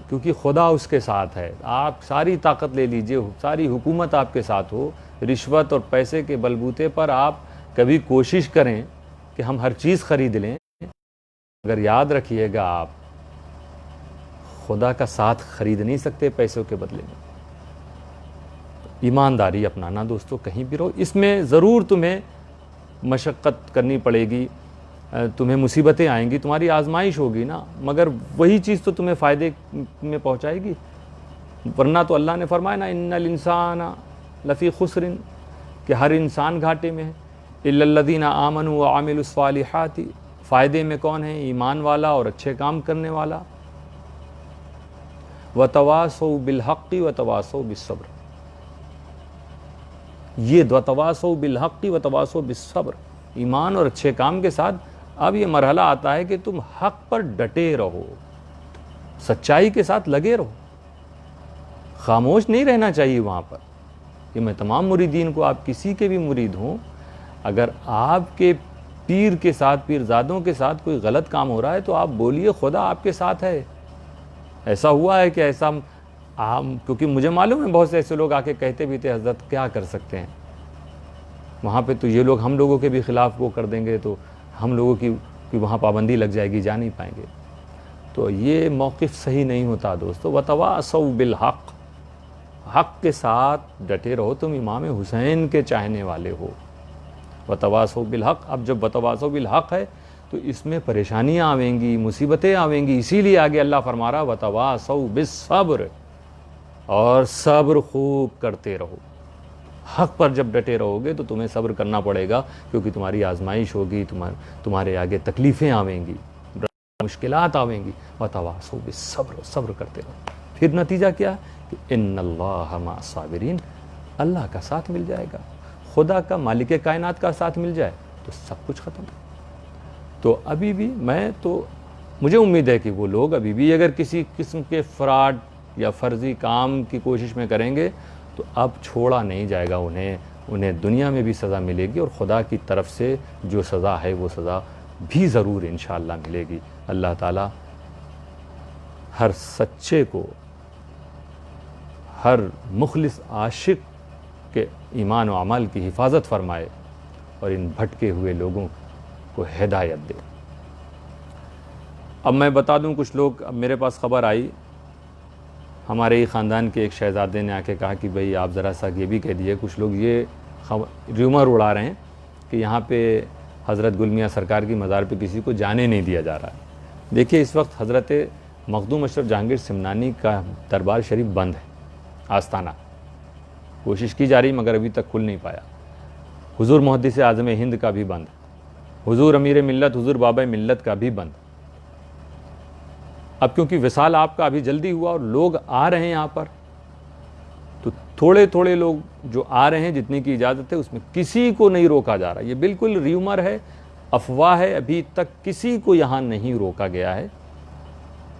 क्योंकि खुदा उसके साथ है। आप सारी ताकत ले लीजिए, सारी हुकूमत आपके साथ हो, रिश्वत और पैसे के बलबूते पर आप कभी कोशिश करें कि हम हर चीज़ ख़रीद लें, अगर याद रखिएगा, आप खुदा का साथ ख़रीद नहीं सकते पैसों के बदले में। ईमानदारी अपनाना दोस्तों, कहीं भी रहो। इसमें ज़रूर तुम्हें मशक्क़त करनी पड़ेगी, तुम्हें मुसीबतें आएंगी, तुम्हारी आजमाइश होगी ना, मगर वही चीज़ तो तुम्हें फ़ायदे में पहुँचाएगी। वरना तो अल्लाह ने फरमाया ना, इन्नल इंसान लफ़ी खुस्रिन, कि हर इंसान घाटे में है, इल्लल्लज़ीना आमनू व आमिलुस सालिहाति। फ़ायदे में कौन है? ईमान वाला और अच्छे काम करने वाला। व तवासौ बिल हक़्क़ि व तवासौ बिस्सब्र। ये व तवासौ बिल हक़्क़ि व तवासौ बिस्सब्र, ईमान और अच्छे काम के साथ अब ये मरहला आता है कि तुम हक़ पर डटे रहो, सच्चाई के साथ लगे रहो, खामोश नहीं रहना चाहिए वहाँ पर। कि मैं तमाम मुरीदीन को, आप किसी के भी मुरीद हों, अगर आपके पीर के साथ, पीरज़ादों के साथ कोई गलत काम हो रहा है, तो आप बोलिए खुदा आपके साथ है। ऐसा हुआ है कि ऐसा क्योंकि मुझे मालूम है बहुत से ऐसे लोग आके कहते भी थे, हज़रत क्या कर सकते हैं वहाँ पे, तो ये लोग हम लोगों के भी ख़िलाफ़ वो कर देंगे, तो हम लोगों की वहाँ पाबंदी लग जाएगी, जा नहीं पाएंगे। तो ये मौक़िफ़ सही नहीं होता दोस्तों। वतवासौ बिल हक़, हक़ के साथ डटे रहो। तुम इमाम हुसैन के चाहने वाले हो। वतवासौ बिल हक़, अब जब वतवासौ बिल हक़ है तो इसमें परेशानियाँ आवेंगी, मुसीबतें आवेंगी, इसीलिए आगे अल्लाह फरमा रहा वतवासौ बिस्सब्र, और सब्र खूब करते रहो। हक़ पर जब डटे रहोगे तो तुम्हें सब्र करना पड़ेगा, क्योंकि तुम्हारी आजमाइश होगी, तुम्हारे आगे तकलीफ़ें आवेंगी, मुश्किलात आवेंगी। वतवासौ बिस्सब्र, सब्र करते रहो। फिर नतीजा क्या कि इन्नल्लाह मअस-साबिरीन, अल्लाह का साथ मिल जाएगा। खुदा का, मालिक कायनात का साथ मिल जाए तो सब कुछ ख़त्म। तो अभी भी मुझे उम्मीद है कि वो लोग अभी भी अगर किसी किस्म के फ्रॉड या फ़र्ज़ी काम की कोशिश में करेंगे तो अब छोड़ा नहीं जाएगा उन्हें दुनिया में भी सज़ा मिलेगी, और खुदा की तरफ से जो सज़ा है वो सज़ा भी ज़रूर इंशाअल्लाह मिलेगी। अल्लाह ताला हर सच्चे को, हर मुखलिस आशिक के ईमान व अमल की हिफाजत फरमाए और इन भटके हुए लोगों को हिदायत दे। अब मैं बता दूं, कुछ लोग, अब मेरे पास ख़बर आई, हमारे ही ख़ानदान के एक शहज़ादे ने आके कहा कि भाई आप ज़रा सा ये भी कह दिए, कुछ लोग ये र्यूमर उड़ा रहे हैं कि यहाँ पे हज़रत गुल मियां सरकार की मज़ार पे किसी को जाने नहीं दिया जा रहा है। देखिए, इस वक्त हज़रत मखदूम अशरफ जहांगीर सिमनानी का दरबार शरीफ बंद है, आस्ताना। कोशिश की जा रही मगर अभी तक खुल नहीं पाया। हुजूर मुहद्दिस आज़म हिंद का भी बंद, हुजूर अमीर मिल्लत, हुजूर बाबा मिल्लत का भी बंद। अब क्योंकि विसाल आपका अभी जल्दी हुआ और लोग आ रहे हैं यहाँ पर, तो थोड़े थोड़े लोग जो आ रहे हैं, जितने की इजाज़त है, उसमें किसी को नहीं रोका जा रहा। ये बिल्कुल र्यूमर है, अफवाह है, अभी तक किसी को यहाँ नहीं रोका गया है।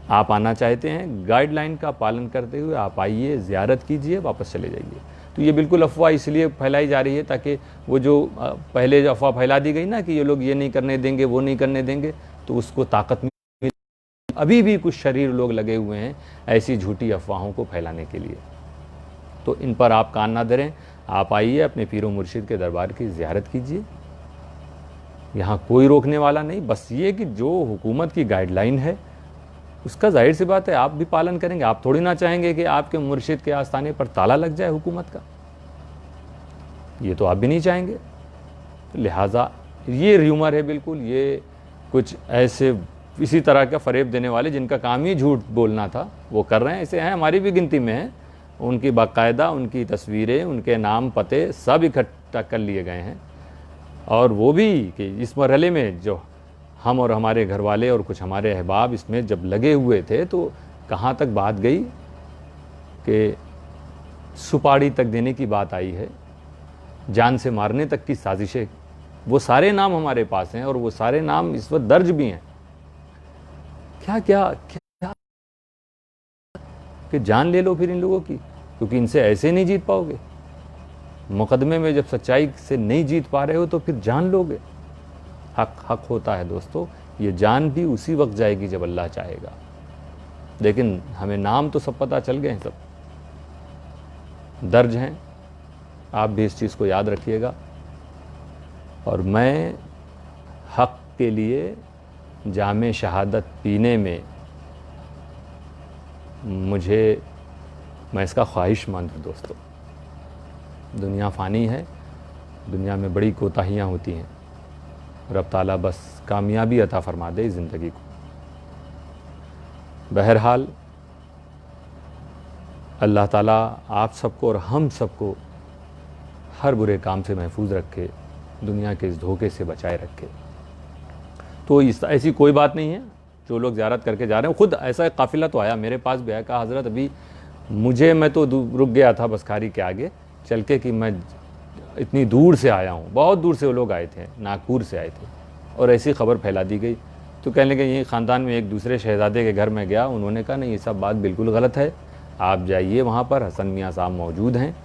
आप आना चाहते हैं, गाइडलाइन का पालन करते हुए आप आइए, ज़ियारत कीजिए, वापस चले जाइए। तो ये बिल्कुल अफवाह इसलिए फैलाई जा रही है ताकि वो जो पहले अफवाह फैला दी गई ना कि ये लोग ये नहीं करने देंगे, वो नहीं करने देंगे, तो उसको ताकत मिल। अभी भी कुछ शरीर लोग लगे हुए हैं ऐसी झूठी अफवाहों को फैलाने के लिए। तो इन पर आप कान ना धरें, आप आइए, अपने पीरो मुर्शिद के दरबार की ज़ियारत कीजिए। यहाँ कोई रोकने वाला नहीं, बस ये कि जो हुकूमत की गाइडलाइन है उसका जाहिर सी बात है आप भी पालन करेंगे। आप थोड़ी ना चाहेंगे कि आपके मुर्शिद के आस्थाने पर ताला लग जाए हुकूमत का, ये तो आप भी नहीं चाहेंगे। लिहाजा ये र्यूमर है बिल्कुल, ये कुछ ऐसे इसी तरह का फरेब देने वाले जिनका काम ही झूठ बोलना था वो कर रहे हैं। ऐसे हैं, हमारी भी गिनती में है, उनकी बाकायदा उनकी तस्वीरें, उनके नाम पते सब इकट्ठा कर लिए गए हैं। और वो भी कि इस मरहले में जो हम और हमारे घर वाले और कुछ हमारे अहबाब इसमें जब लगे हुए थे तो कहाँ तक बात गई कि सुपारी तक देने की बात आई है, जान से मारने तक की साजिशें। वो सारे नाम हमारे पास हैं और वो सारे नाम इस वक्त दर्ज भी हैं। क्या क्या क्या कि जान ले लो फिर इन लोगों की, क्योंकि इनसे ऐसे नहीं जीत पाओगे। मुकदमे में जब सच्चाई से नहीं जीत पा रहे हो तो फिर जान लोगे। हक हक होता है दोस्तों, ये जान भी उसी वक्त जाएगी जब अल्लाह चाहेगा। लेकिन हमें नाम तो सब पता चल गए हैं, सब दर्ज हैं। आप भी इस चीज़ को याद रखिएगा। और मैं हक के लिए जामे शहादत पीने में मैं इसका ख्वाहिशमंद हूँ दोस्तों। दुनिया फ़ानी है, दुनिया में बड़ी कोताहियाँ होती हैं। रब ताला बस कामयाबी अता फरमा दे ज़िंदगी को। बहरहाल अल्लाह ताला आप सबको और हम सबको हर बुरे काम से महफूज रखे, दुनिया के इस धोखे से बचाए रखे। तो ऐसी कोई बात नहीं है। जो लोग ज़ियारत करके जा रहे हैं, खुद ऐसा एक काफ़िला तो आया मेरे पास भी आया, कहा हज़रत अभी मैं तो रुक गया था बसखारी के आगे चल के कि मैं इतनी दूर से आया हूँ। बहुत दूर से वो लोग आए थे, नागपुर से आए थे, और ऐसी खबर फैला दी गई। तो कहने लगे यही ख़ानदान में एक दूसरे शहज़ादे के घर में गया, उन्होंने कहा नहीं, ये सब बात बिल्कुल गलत है, आप जाइए वहाँ पर, हसन मियाँ साहब मौजूद हैं,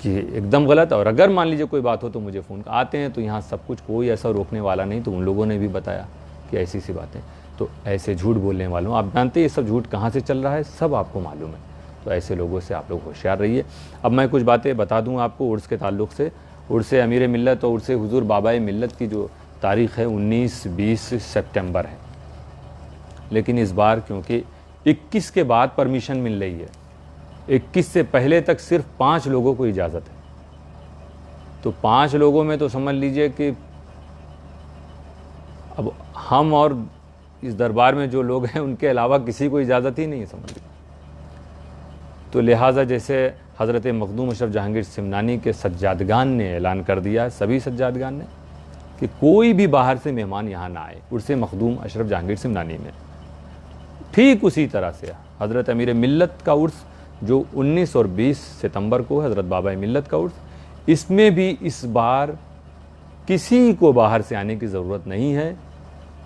कि एकदम गलत। और अगर मान लीजिए कोई बात हो तो मुझे फ़ोन आते हैं, तो यहाँ सब कुछ कोई ऐसा रोकने वाला नहीं। तो उन लोगों ने भी बताया कि ऐसी सी बातें। तो ऐसे झूठ बोलने वालों, आप जानते हैं ये सब झूठ कहाँ से चल रहा है, सब आपको मालूम है। तो ऐसे लोगों से आप लोग होशियार रहिए। अब मैं कुछ बातें बता दूं आपको उर्स के ताल्लुक़ से। उर्स अमीर मिल्लत और उर्स हुजूर बाबा मिल्लत की जो तारीख़ है 19-20 सितंबर है। लेकिन इस बार क्योंकि 21 के बाद परमिशन मिल रही है, 21 से पहले तक सिर्फ 5 लोगों को इजाज़त है। तो 5 लोगों में तो समझ लीजिए कि अब हम और इस दरबार में जो लोग हैं उनके अलावा किसी को इजाज़त ही नहीं है, समझ लीजिए। तो लिहाजा जैसे हज़रत मखदूम अशरफ जहांगीर सिमनानी के सज्जादगान ने ऐलान कर दिया, सभी सज्जादगान ने, कि कोई भी बाहर से मेहमान यहाँ ना आए उर्स मखदूम अशरफ जहांगीर सिमनानी में। ठीक उसी तरह से हज़रत अमीर मिल्लत का उर्स जो 19 और 20 सितंबर को हज़रत बाबा मिल्लत का उर्स, इसमें भी इस बार किसी को बाहर से आने की ज़रूरत नहीं है।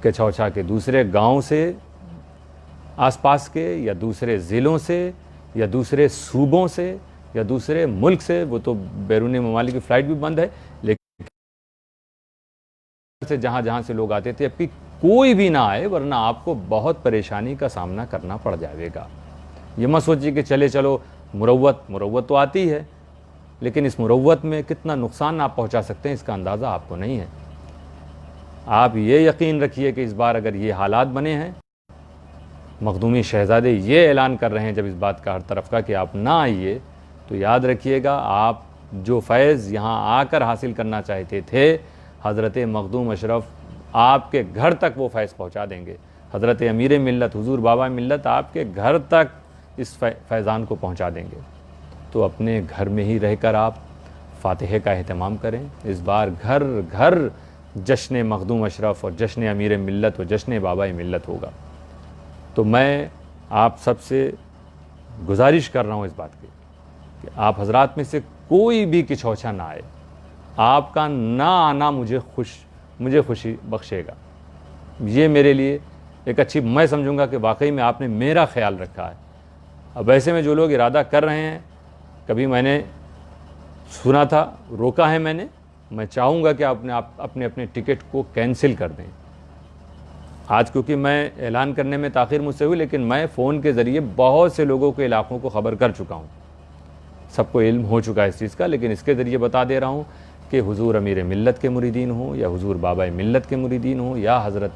कछौछा के दूसरे गांव से, आसपास के, या दूसरे ज़िलों से, या दूसरे सूबों से, या दूसरे मुल्क से, वो तो बैरूनी ममालिक की फ़्लाइट भी बंद है, लेकिन से जहाँ से लोग आते थे, अब कोई भी ना आए, वरना आपको बहुत परेशानी का सामना करना पड़ जाएगा। ये मत सोचिए कि चलो मुरव्वत तो आती है, लेकिन इस मुरव्वत में कितना नुकसान आप पहुंचा सकते हैं इसका अंदाज़ा आपको नहीं है। आप ये यकीन रखिए कि इस बार अगर ये हालात बने हैं, मखदूमी शहज़ादे ये ऐलान कर रहे हैं जब इस बात का हर तरफ का कि आप ना आइए, तो याद रखिएगा आप जो फैज़ यहाँ आकर हासिल करना चाहते थे, हज़रत मखदूम अशरफ आपके घर तक वो फैज़ पहुँचा देंगे। हज़रत अमीर मिल्लत हुज़ूर बाबा मिल्लत आपके घर तक इस फैज़ान को पहुँचा देंगे। तो अपने घर में ही रहकर आप फ़ातिहे का एहतमाम करें। इस बार घर घर जश्न मखदूम अशरफ और जश्न अमीर मिल्लत और जश्न बाबा मिल्लत होगा। तो मैं आप सबसे गुजारिश कर रहा हूँ इस बात की कि आप हजरात में से कोई भी किचौछा ना आए। आपका ना आना मुझे खुशी बख्शेगा। ये मेरे लिए एक अच्छी, मैं समझूंगा कि वाकई में आपने मेरा ख्याल रखा है। अब ऐसे में जो लोग इरादा कर रहे हैं, कभी मैंने सुना था, रोका है मैंने, मैं चाहूँगा कि आप अपने टिकट को कैंसिल कर दें। आज क्योंकि मैं ऐलान करने में ताख़ीर मुझसे हुई, लेकिन मैं फ़ोन के ज़रिए बहुत से लोगों के इलाक़ों को ख़बर कर चुका हूँ, सबको इल्म हो चुका है इस चीज़ का, लेकिन इसके ज़रिए बता दे रहा हूँ कि हुज़ूर अमीर मिल्लत के मुरीदीन हो या हुज़ूर बाबा मिल्लत के मुरीदीन हो या हज़रत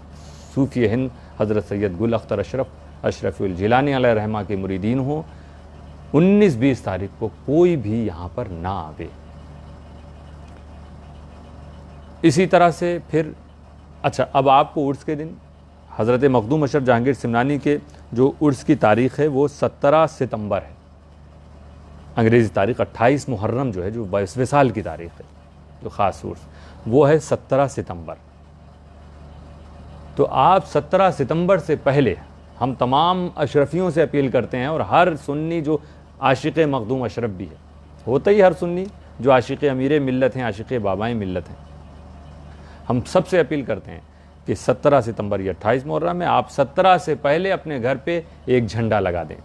सूफ़ी हिंद हज़रत सैयद गुल अख्तर अशरफ़ुल जिलानी अलैहि रहमा के मुरीदीन हो, 19-20 तारीख को कोई भी यहाँ पर ना आवे। इसी तरह से फिर अच्छा, अब आपको उर्स के दिन हज़रत मखदूम अशरफ जहांगीर सिमनानी के जो उर्स की तारीख़ है वो 17 सितंबर है। अंग्रेज़ी तारीख़ 28 मुहर्रम जो है, जो विसाल की तारीख़ है, जो ख़ास उर्स वो है 17 सितंबर। तो आप 17 सितंबर से पहले हम तमाम अशरफियों से अपील करते हैं, और हर सुन्नी जो आशिक़ मखदूम अशरफ भी है, होता ही हर सुन्नी जो आशिक़ अमीर मिल्लत हैं, आशिक़ बाबाए मिल्लत हैं, हम सबसे अपील करते हैं कि 17 सितंबर या 28 मुहर्रम में आप 17 से पहले अपने घर पे एक झंडा लगा दें।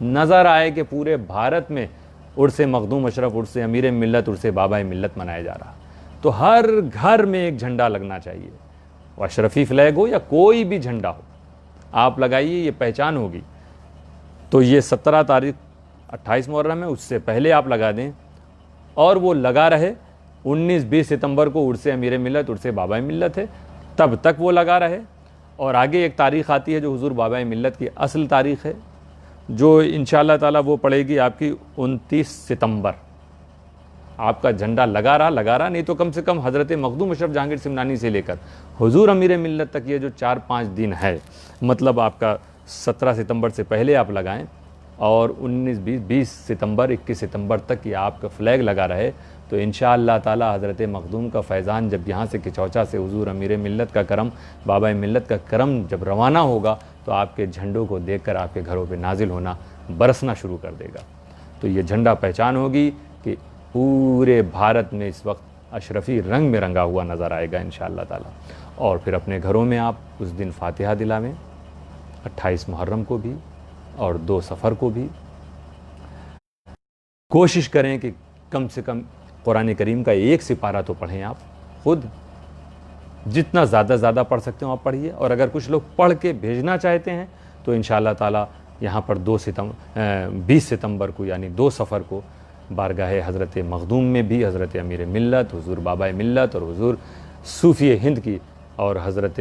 नज़र आए कि पूरे भारत में उर्स मखदूम अशरफ, उर्स अमीर मिल्लत, उर्स बाबाए मिल्लत मनाया जा रहा, तो हर घर में एक झंडा लगना चाहिए। वह अशरफी फ्लैग हो या कोई भी झंडा हो, आप लगाइए, ये पहचान होगी। तो ये 17 तारीख 28 मुहर्रम है, उससे पहले आप लगा दें और वो लगा रहे। 19-20 सितंबर को उर्स अमीर मिल्लत, उर्स बाबाए मिल्लत है, तब तक वो लगा रहे। और आगे एक तारीख़ आती है जो हुज़ूर बाबाए मिल्लत की असल तारीख़ है, जो इंशाअल्लाह ताला वो पड़ेगी आपकी 29 सितंबर। आपका झंडा लगा रहा, नहीं तो कम से कम हज़रत मखदूम अशरफ जहांगीर सिमनानी से लेकर हुज़ूर अमीर मिल्लत तक ये जो 4-5 दिन है, मतलब आपका 17 सितंबर से पहले आप लगाएं और 19-20 सितंबर 21 सितंबर तक ये आपका फ्लैग लगा रहे। तो इंशाअल्लाह ताला हज़रत मखदूम का फैज़ान जब यहाँ से किचौचा से हुज़ूर अमीर मिल्लत का करम, बाबा मिल्लत का करम जब रवाना होगा, तो आपके झंडों को देखकर आपके घरों पे नाजिल होना, बरसना शुरू कर देगा। तो ये झंडा पहचान होगी कि पूरे भारत में इस वक्त अशरफी रंग में रंगा हुआ नज़र आएगा इंशाअल्लाह ताला। और फिर अपने घरों में आप उस दिन फ़ातिहा दिलावें, 28 मुहर्रम को भी और 2 सफ़र को भी। कोशिश करें कि कम से कम कुरान करीम का एक सिपारा तो पढ़ें। आप खुद जितना ज़्यादा पढ़ सकते हो आप पढ़िए, और अगर कुछ लोग पढ़ के भेजना चाहते हैं तो इंशाअल्लाह ताला यहाँ पर 20 सितंबर को यानी 2 सफ़र को बारगाह हज़रत मखदूम में भी हज़रत अमीर मिल्लत, हुज़ूर बाबाए मिल्लत और हुज़ूर सूफ़ी हिंद की और हज़रत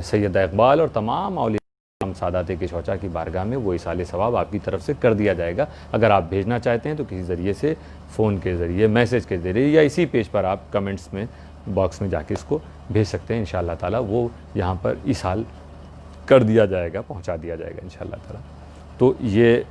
सैयदा इकबाल और तमाम औलिया सादात किचौचा की बारगाह में वो इसाले सवाब आपकी तरफ से कर दिया जाएगा। अगर आप भेजना चाहते हैं तो किसी ज़रिए से, फ़ोन के ज़रिए, मैसेज के ज़रिए, या इसी पेज पर आप कमेंट्स में बॉक्स में जाके इसको भेज सकते हैं। इंशाअल्लाह ताला वो यहाँ पर इसाल कर दिया जाएगा, पहुँचा दिया जाएगा इंशाअल्लाह ताला। तो ये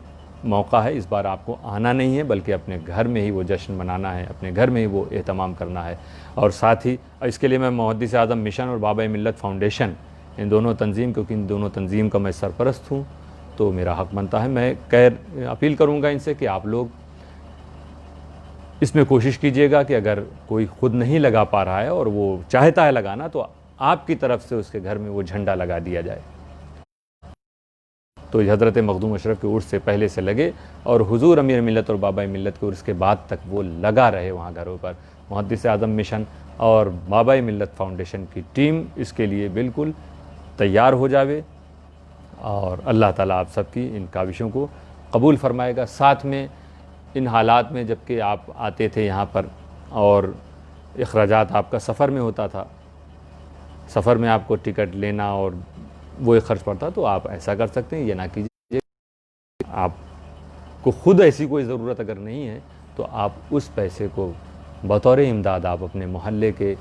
मौका है, इस बार आपको आना नहीं है, बल्कि अपने घर में ही वो जश्न मनाना है, अपने घर में ही वो एहतमाम करना है। और साथ ही इसके लिए मैं मुहद्दिस आज़म मिशन और बाबाए मिल्लत फाउंडेशन, इन दोनों तंजीम, क्योंकि इन दोनों तंजीम का मैं सरपरस्त हूँ, तो मेरा हक़ बनता है, मैं अपील करूँगा इनसे कि आप लोग इसमें कोशिश कीजिएगा कि अगर कोई ख़ुद नहीं लगा पा रहा है और वो चाहता है लगाना, तो आपकी तरफ से उसके घर में वो झंडा लगा दिया जाए। तो हज़रत मखदूम अशरफ के उर्स से पहले से लगे और हुज़ूर अमीर मिल्लत और बाबाए मिल्लत के उर्स के बाद तक वो लगा रहे वहाँ घरों पर। मुहद्दिस आज़म मिशन और बाबाए मिल्लत फाउंडेशन की टीम इसके लिए बिल्कुल तैयार हो जावे, और अल्लाह ताला आप सबकी इन काविशों को कबूल फ़रमाएगा। साथ में इन हालात में जबकि आप आते थे यहाँ पर और अखराजात आपका सफ़र में होता था, सफ़र में आपको टिकट लेना और वो एक ख़र्च पड़ता, तो आप ऐसा कर सकते हैं, ये ना कीजिए। आपको ख़ुद ऐसी कोई ज़रूरत अगर नहीं है तो आप उस पैसे को बतौर इमदाद आप अपने मोहल्ले के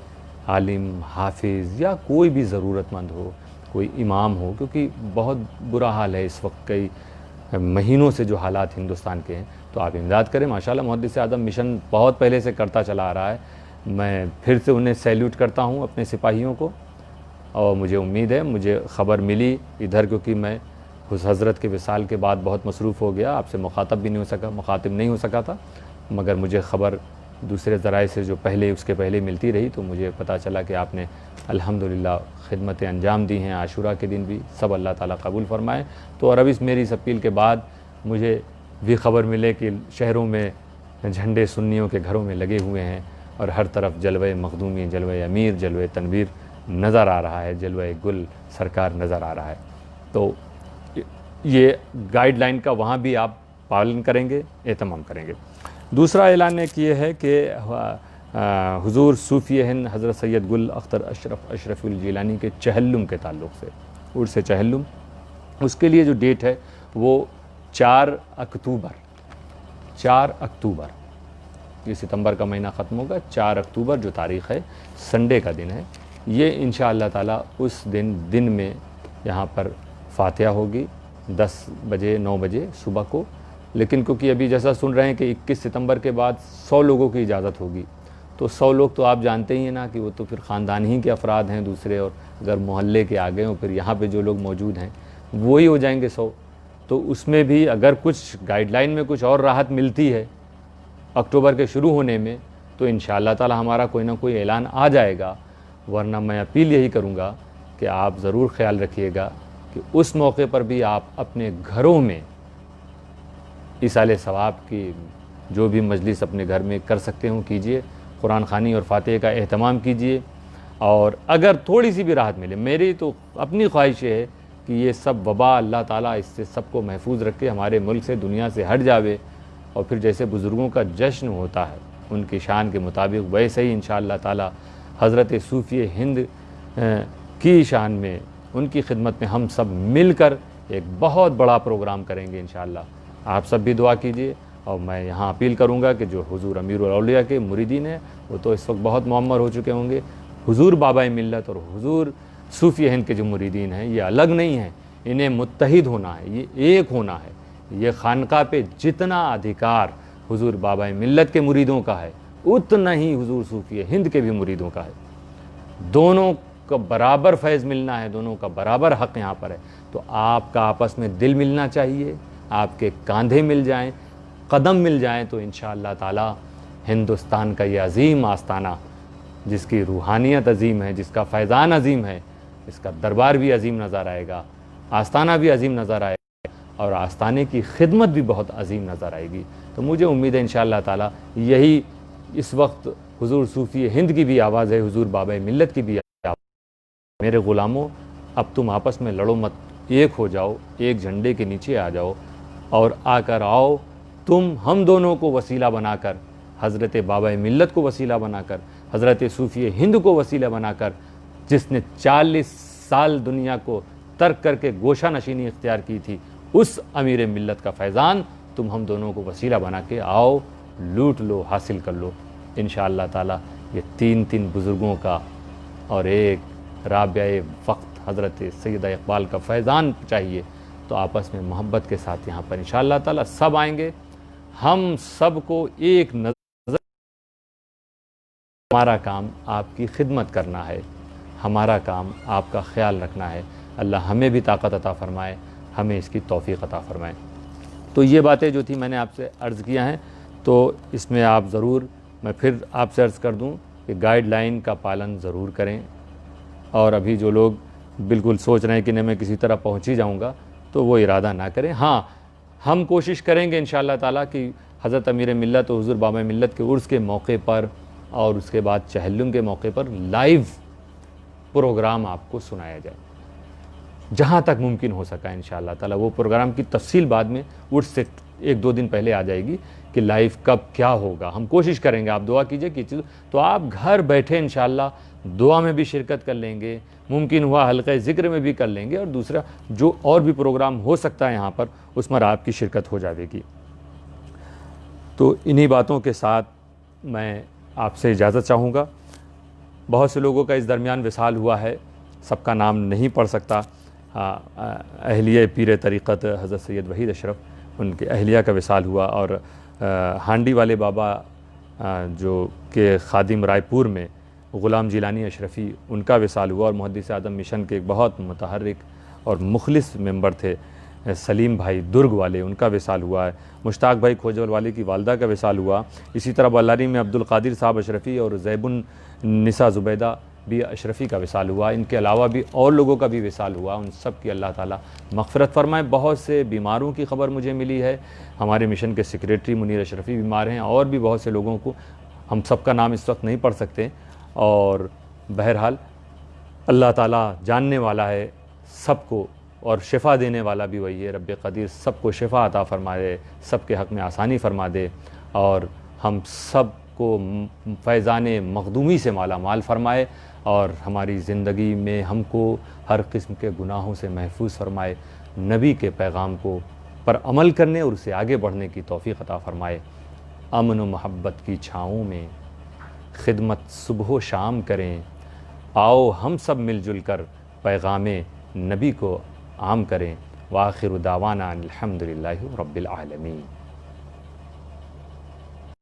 आलिम, हाफिज़ या कोई भी ज़रूरतमंद हो, कोई इमाम हो, क्योंकि बहुत बुरा हाल है इस वक्त, कई महीनों से जो हालात हिंदुस्तान के हैं, तो आप इमदाद करें। माशाल्लाह मुहद्दिस आज़म मिशन बहुत पहले से करता चला आ रहा है। मैं फिर से उन्हें सैल्यूट करता हूँ अपने सिपाहियों को, और मुझे उम्मीद है, मुझे ख़बर मिली इधर, क्योंकि मैं उस हज़रत के विसाल के बाद बहुत मसरूफ़ हो गया, आपसे मुखातिब नहीं हो सका था, मगर मुझे ख़बर दूसरे ज़राए से जो पहले उसके पहले मिलती रही, तो मुझे पता चला कि आपने अल्हम्दुलिल्लाह खिदमतें अंजाम दी हैं। आशूरा के दिन भी सब अल्लाह ताला कबूल फ़रमाए। तो और अब इस मेरी इस अपील के बाद मुझे भी ख़बर मिले कि शहरों में झंडे सुन्नियों के घरों में लगे हुए हैं और हर तरफ जलवे मखदूमी, जलवे अमीर, जलवे तनवीर नज़र आ रहा है, जलवे गुल सरकार नज़र आ रहा है। तो ये गाइडलाइन का वहाँ भी आप पालन करेंगे, एहतमाम करेंगे। दूसरा ऐलान एक ये है कि हुज़ूर सूफ़ी हिंद हज़रत सैयद गुल अख्तर अशरफुल जिलानी के चहल्लुम के ताल्लुक़ से, उर्स चहल्लुम, उसके लिए जो डेट है वो 4 अक्टूबर, ये सितंबर का महीना ख़त्म होगा, 4 अक्टूबर जो तारीख़ है, संडे का दिन है, ये इंशाअल्लाह ताला उस दिन में यहाँ पर फ़ातिहा होगी 10 बजे 9 बजे सुबह को। लेकिन क्योंकि अभी जैसा सुन रहे हैं कि 21 सितंबर के बाद 100 लोगों की इजाज़त होगी, तो 100 लोग तो आप जानते ही हैं ना कि वो तो फिर ख़ानदान ही के अफराद हैं दूसरे, और अगर मोहल्ले के आ गए हों फिर यहाँ पे जो लोग मौजूद हैं वो ही हो जाएंगे 100। तो उसमें भी अगर कुछ गाइडलाइन में कुछ और राहत मिलती है अक्टूबर के शुरू होने में, तो इंशाअल्लाह ताला हमारा कोई ना कोई ऐलान आ जाएगा। वरना मैं अपील यही करूँगा कि आप ज़रूर ख्याल रखिएगा कि उस मौके पर भी आप अपने घरों में इसाले सवाब की जो भी मजलिस अपने घर में कर सकते हो कीजिए, कुरान ख़ानी और फ़ातिहा का एहतमाम कीजिए। और अगर थोड़ी सी भी राहत मिले, मेरी तो अपनी ख्वाहिश है कि ये सब वबा अल्लाह ताला इससे सबको महफूज रखे, हमारे मुल्क से, दुनिया से हट जावे, और फिर जैसे बुज़ुर्गों का जश्न होता है उनकी शान के मुताबिक वैसे ही इंशाअल्लाह ताला हज़रत सूफ़ी हिंद की शान में, उनकी खिदमत में हम सब मिलकर एक बहुत बड़ा प्रोग्राम करेंगे इंशाअल्लाह। आप सब भी दुआ कीजिए। और मैं यहाँ अपील करूँगा कि जो हुज़ूर अमीरुल औलिया के मुरीदीन हैं वो तो इस वक्त बहुत मुअम्मर हो चुके होंगे, हुज़ूर बाबाए मिल्लत और हुज़ूर सूफ़ी हिंद के जो मुरीदीन हैं ये अलग नहीं हैं, इन्हें मुत्तहिद होना है, ये एक होना है। ये खानका पे जितना अधिकार हुज़ूर बाबाए मिल्लत के मुरीदों का है उतना ही हुज़ूर सूफ़ी हिंद के भी मुरीदों का है। दोनों का बराबर फैज़ मिलना है, दोनों का बराबर हक़ यहाँ पर है। तो आपका आपस में दिल मिलना चाहिए, आपके कंधे मिल जाएं, कदम मिल जाएं, तो इंशाअल्लाह ताला हिंदुस्तान का ये अज़ीम आस्ताना, जिसकी रूहानियत अज़ीम है, जिसका फैज़ान अज़ीम है, इसका दरबार भी अज़ीम नज़र आएगा, आस्ताना भी अज़ीम नज़र आएगा, और आस्ताने की खिदमत भी बहुत अज़ीम नज़र आएगी। तो मुझे उम्मीद है इंशाअल्लाह ताला यही इस वक्त हुज़ूर सूफ़ी हिंद की भी आवाज़ है, हुज़ूर बाबाए मिल्लत की भी आवाज़। मेरे ग़ुलामों, अब तुम आपस में लड़ो मत, एक हो जाओ, एक झंडे के नीचे आ जाओ, और आकर आओ तुम हम दोनों को वसीला बनाकर, हज़रत बाबाए मिल्लत को वसीला बनाकर, हज़रत सूफ़ी हिंद को वसीला बनाकर, जिसने 40 साल दुनिया को तर्क करके गोशा नशीनी इख्तियार की थी, उस अमीर मिल्लत का फैज़ान तुम हम दोनों को वसीला बना के आओ, लूट लो, हासिल कर लो। इंशाअल्लाह ताला ये तीन बुज़ुर्गों का और एक राबिया वक्त हज़रत सैयदा इक़बाल का फैज़ान चाहिए। तो आपस में मोहब्बत के साथ यहाँ पर इंशाअल्लाह ताला सब आएंगे। हम सब को एक नज़र, हमारा काम आपकी खिदमत करना है, हमारा काम आपका ख्याल रखना है। अल्लाह हमें भी ताकत अता फ़रमाए, हमें इसकी तौफ़ीक़ अता फ़रमाए। तो ये बातें जो थी मैंने आपसे अर्ज़ किया हैं, तो इसमें आप ज़रूर, मैं फिर आपसे अर्ज़ कर दूं कि गाइडलाइन का पालन ज़रूर करें। और अभी जो लोग बिल्कुल सोच रहे हैं कि नहीं मैं किसी तरह पहुंच ही जाऊंगा, तो वो इरादा ना करें। हाँ, हम कोशिश करेंगे इंशाअल्लाह ताला कि हज़रत अमीर मिल्लत और हुज़ूर बाबाए मिल्लत के उर्स के मौके पर और उसके बाद चहल्लुम के मौके पर लाइव प्रोग्राम आपको सुनाया जाए, जहाँ तक मुमकिन हो सका इंशाअल्लाह ताला। वो प्रोग्राम की तफसील बाद में उर्स से एक दो दिन पहले आ जाएगी कि लाइव कब क्या होगा। हम कोशिश करेंगे, आप दुआ कीजिए कि चीज़ तो आप घर बैठे इंशाअल्लाह दुआ में भी शिरकत कर लेंगे, मुमकिन हुआ हल्के ज़िक्र में भी कर लेंगे, और दूसरा जो और भी प्रोग्राम हो सकता है यहाँ पर उसमें आपकी शिरकत हो जाएगी। तो इन्हीं बातों के साथ मैं आपसे इजाज़त चाहूँगा। बहुत से लोगों का इस दरमियान विसाल हुआ है, सबका नाम नहीं पढ़ सकता। अहलिया पीर तरीक़त हज़रत सैयद वहीद अशरफ, उनके अहलिया का विसाल हुआ, और हांडी वाले बाबा जो के ख़ादिम रायपुर में ग़ुलाम जिलानी अशरफ़ी, उनका विसाल हुआ, और मुहद्दिस आज़म मिशन के एक बहुत मुतहर्रिक और मुखलिस मेंबर थे सलीम भाई दुर्ग वाले, उनका विसाल हुआ है। मुश्ताक भाई खोजवल वाले की वालदा का विसाल हुआ। इसी तरह बल्लारी में अब्दुल कादिर साहब अशरफ़ी और ज़ैबुन निसा ज़ुबैदा भी अशरफ़ी का विसाल हुआ। इनके अलावा भी और लोगों का भी विसाल हुआ। उन सब की अल्लाह ताला मग़फ़िरत फ़रमाए। बहुत से बीमारों की ख़बर मुझे मिली है, हमारे मिशन के सेक्रेटरी मुनीर अशरफ़ी बीमार हैं, और भी बहुत से लोगों को, हम सब का नाम इस वक्त नहीं पढ़ सकते। और बहरहाल अल्लाह ताला जानने वाला है सबको, और शिफ़ा देने वाला भी वही है। रब्बे क़दीर सबको शिफ़ा अता फ़रमाए, सबके हक़ में आसानी फ़रमा दे, और हम सब को फैज़ान मखदूमी से माला माल फ़रमाए, और हमारी ज़िंदगी में हमको हर किस्म के गुनाहों से महफूज फ़रमाए। नबी के पैगाम को पर अमल करने और उसे आगे बढ़ने की तौफ़ीक़ अता फ़रमाए। अमन व मोहब्बत की छाँवों में खिदमत सुबह शाम करें, आओ हम सब मिलजुल कर पैगामे नबी को आम करें। व आखिर दावाना अल्हम्दुलिल्लाहि रब्बिल आलमीन।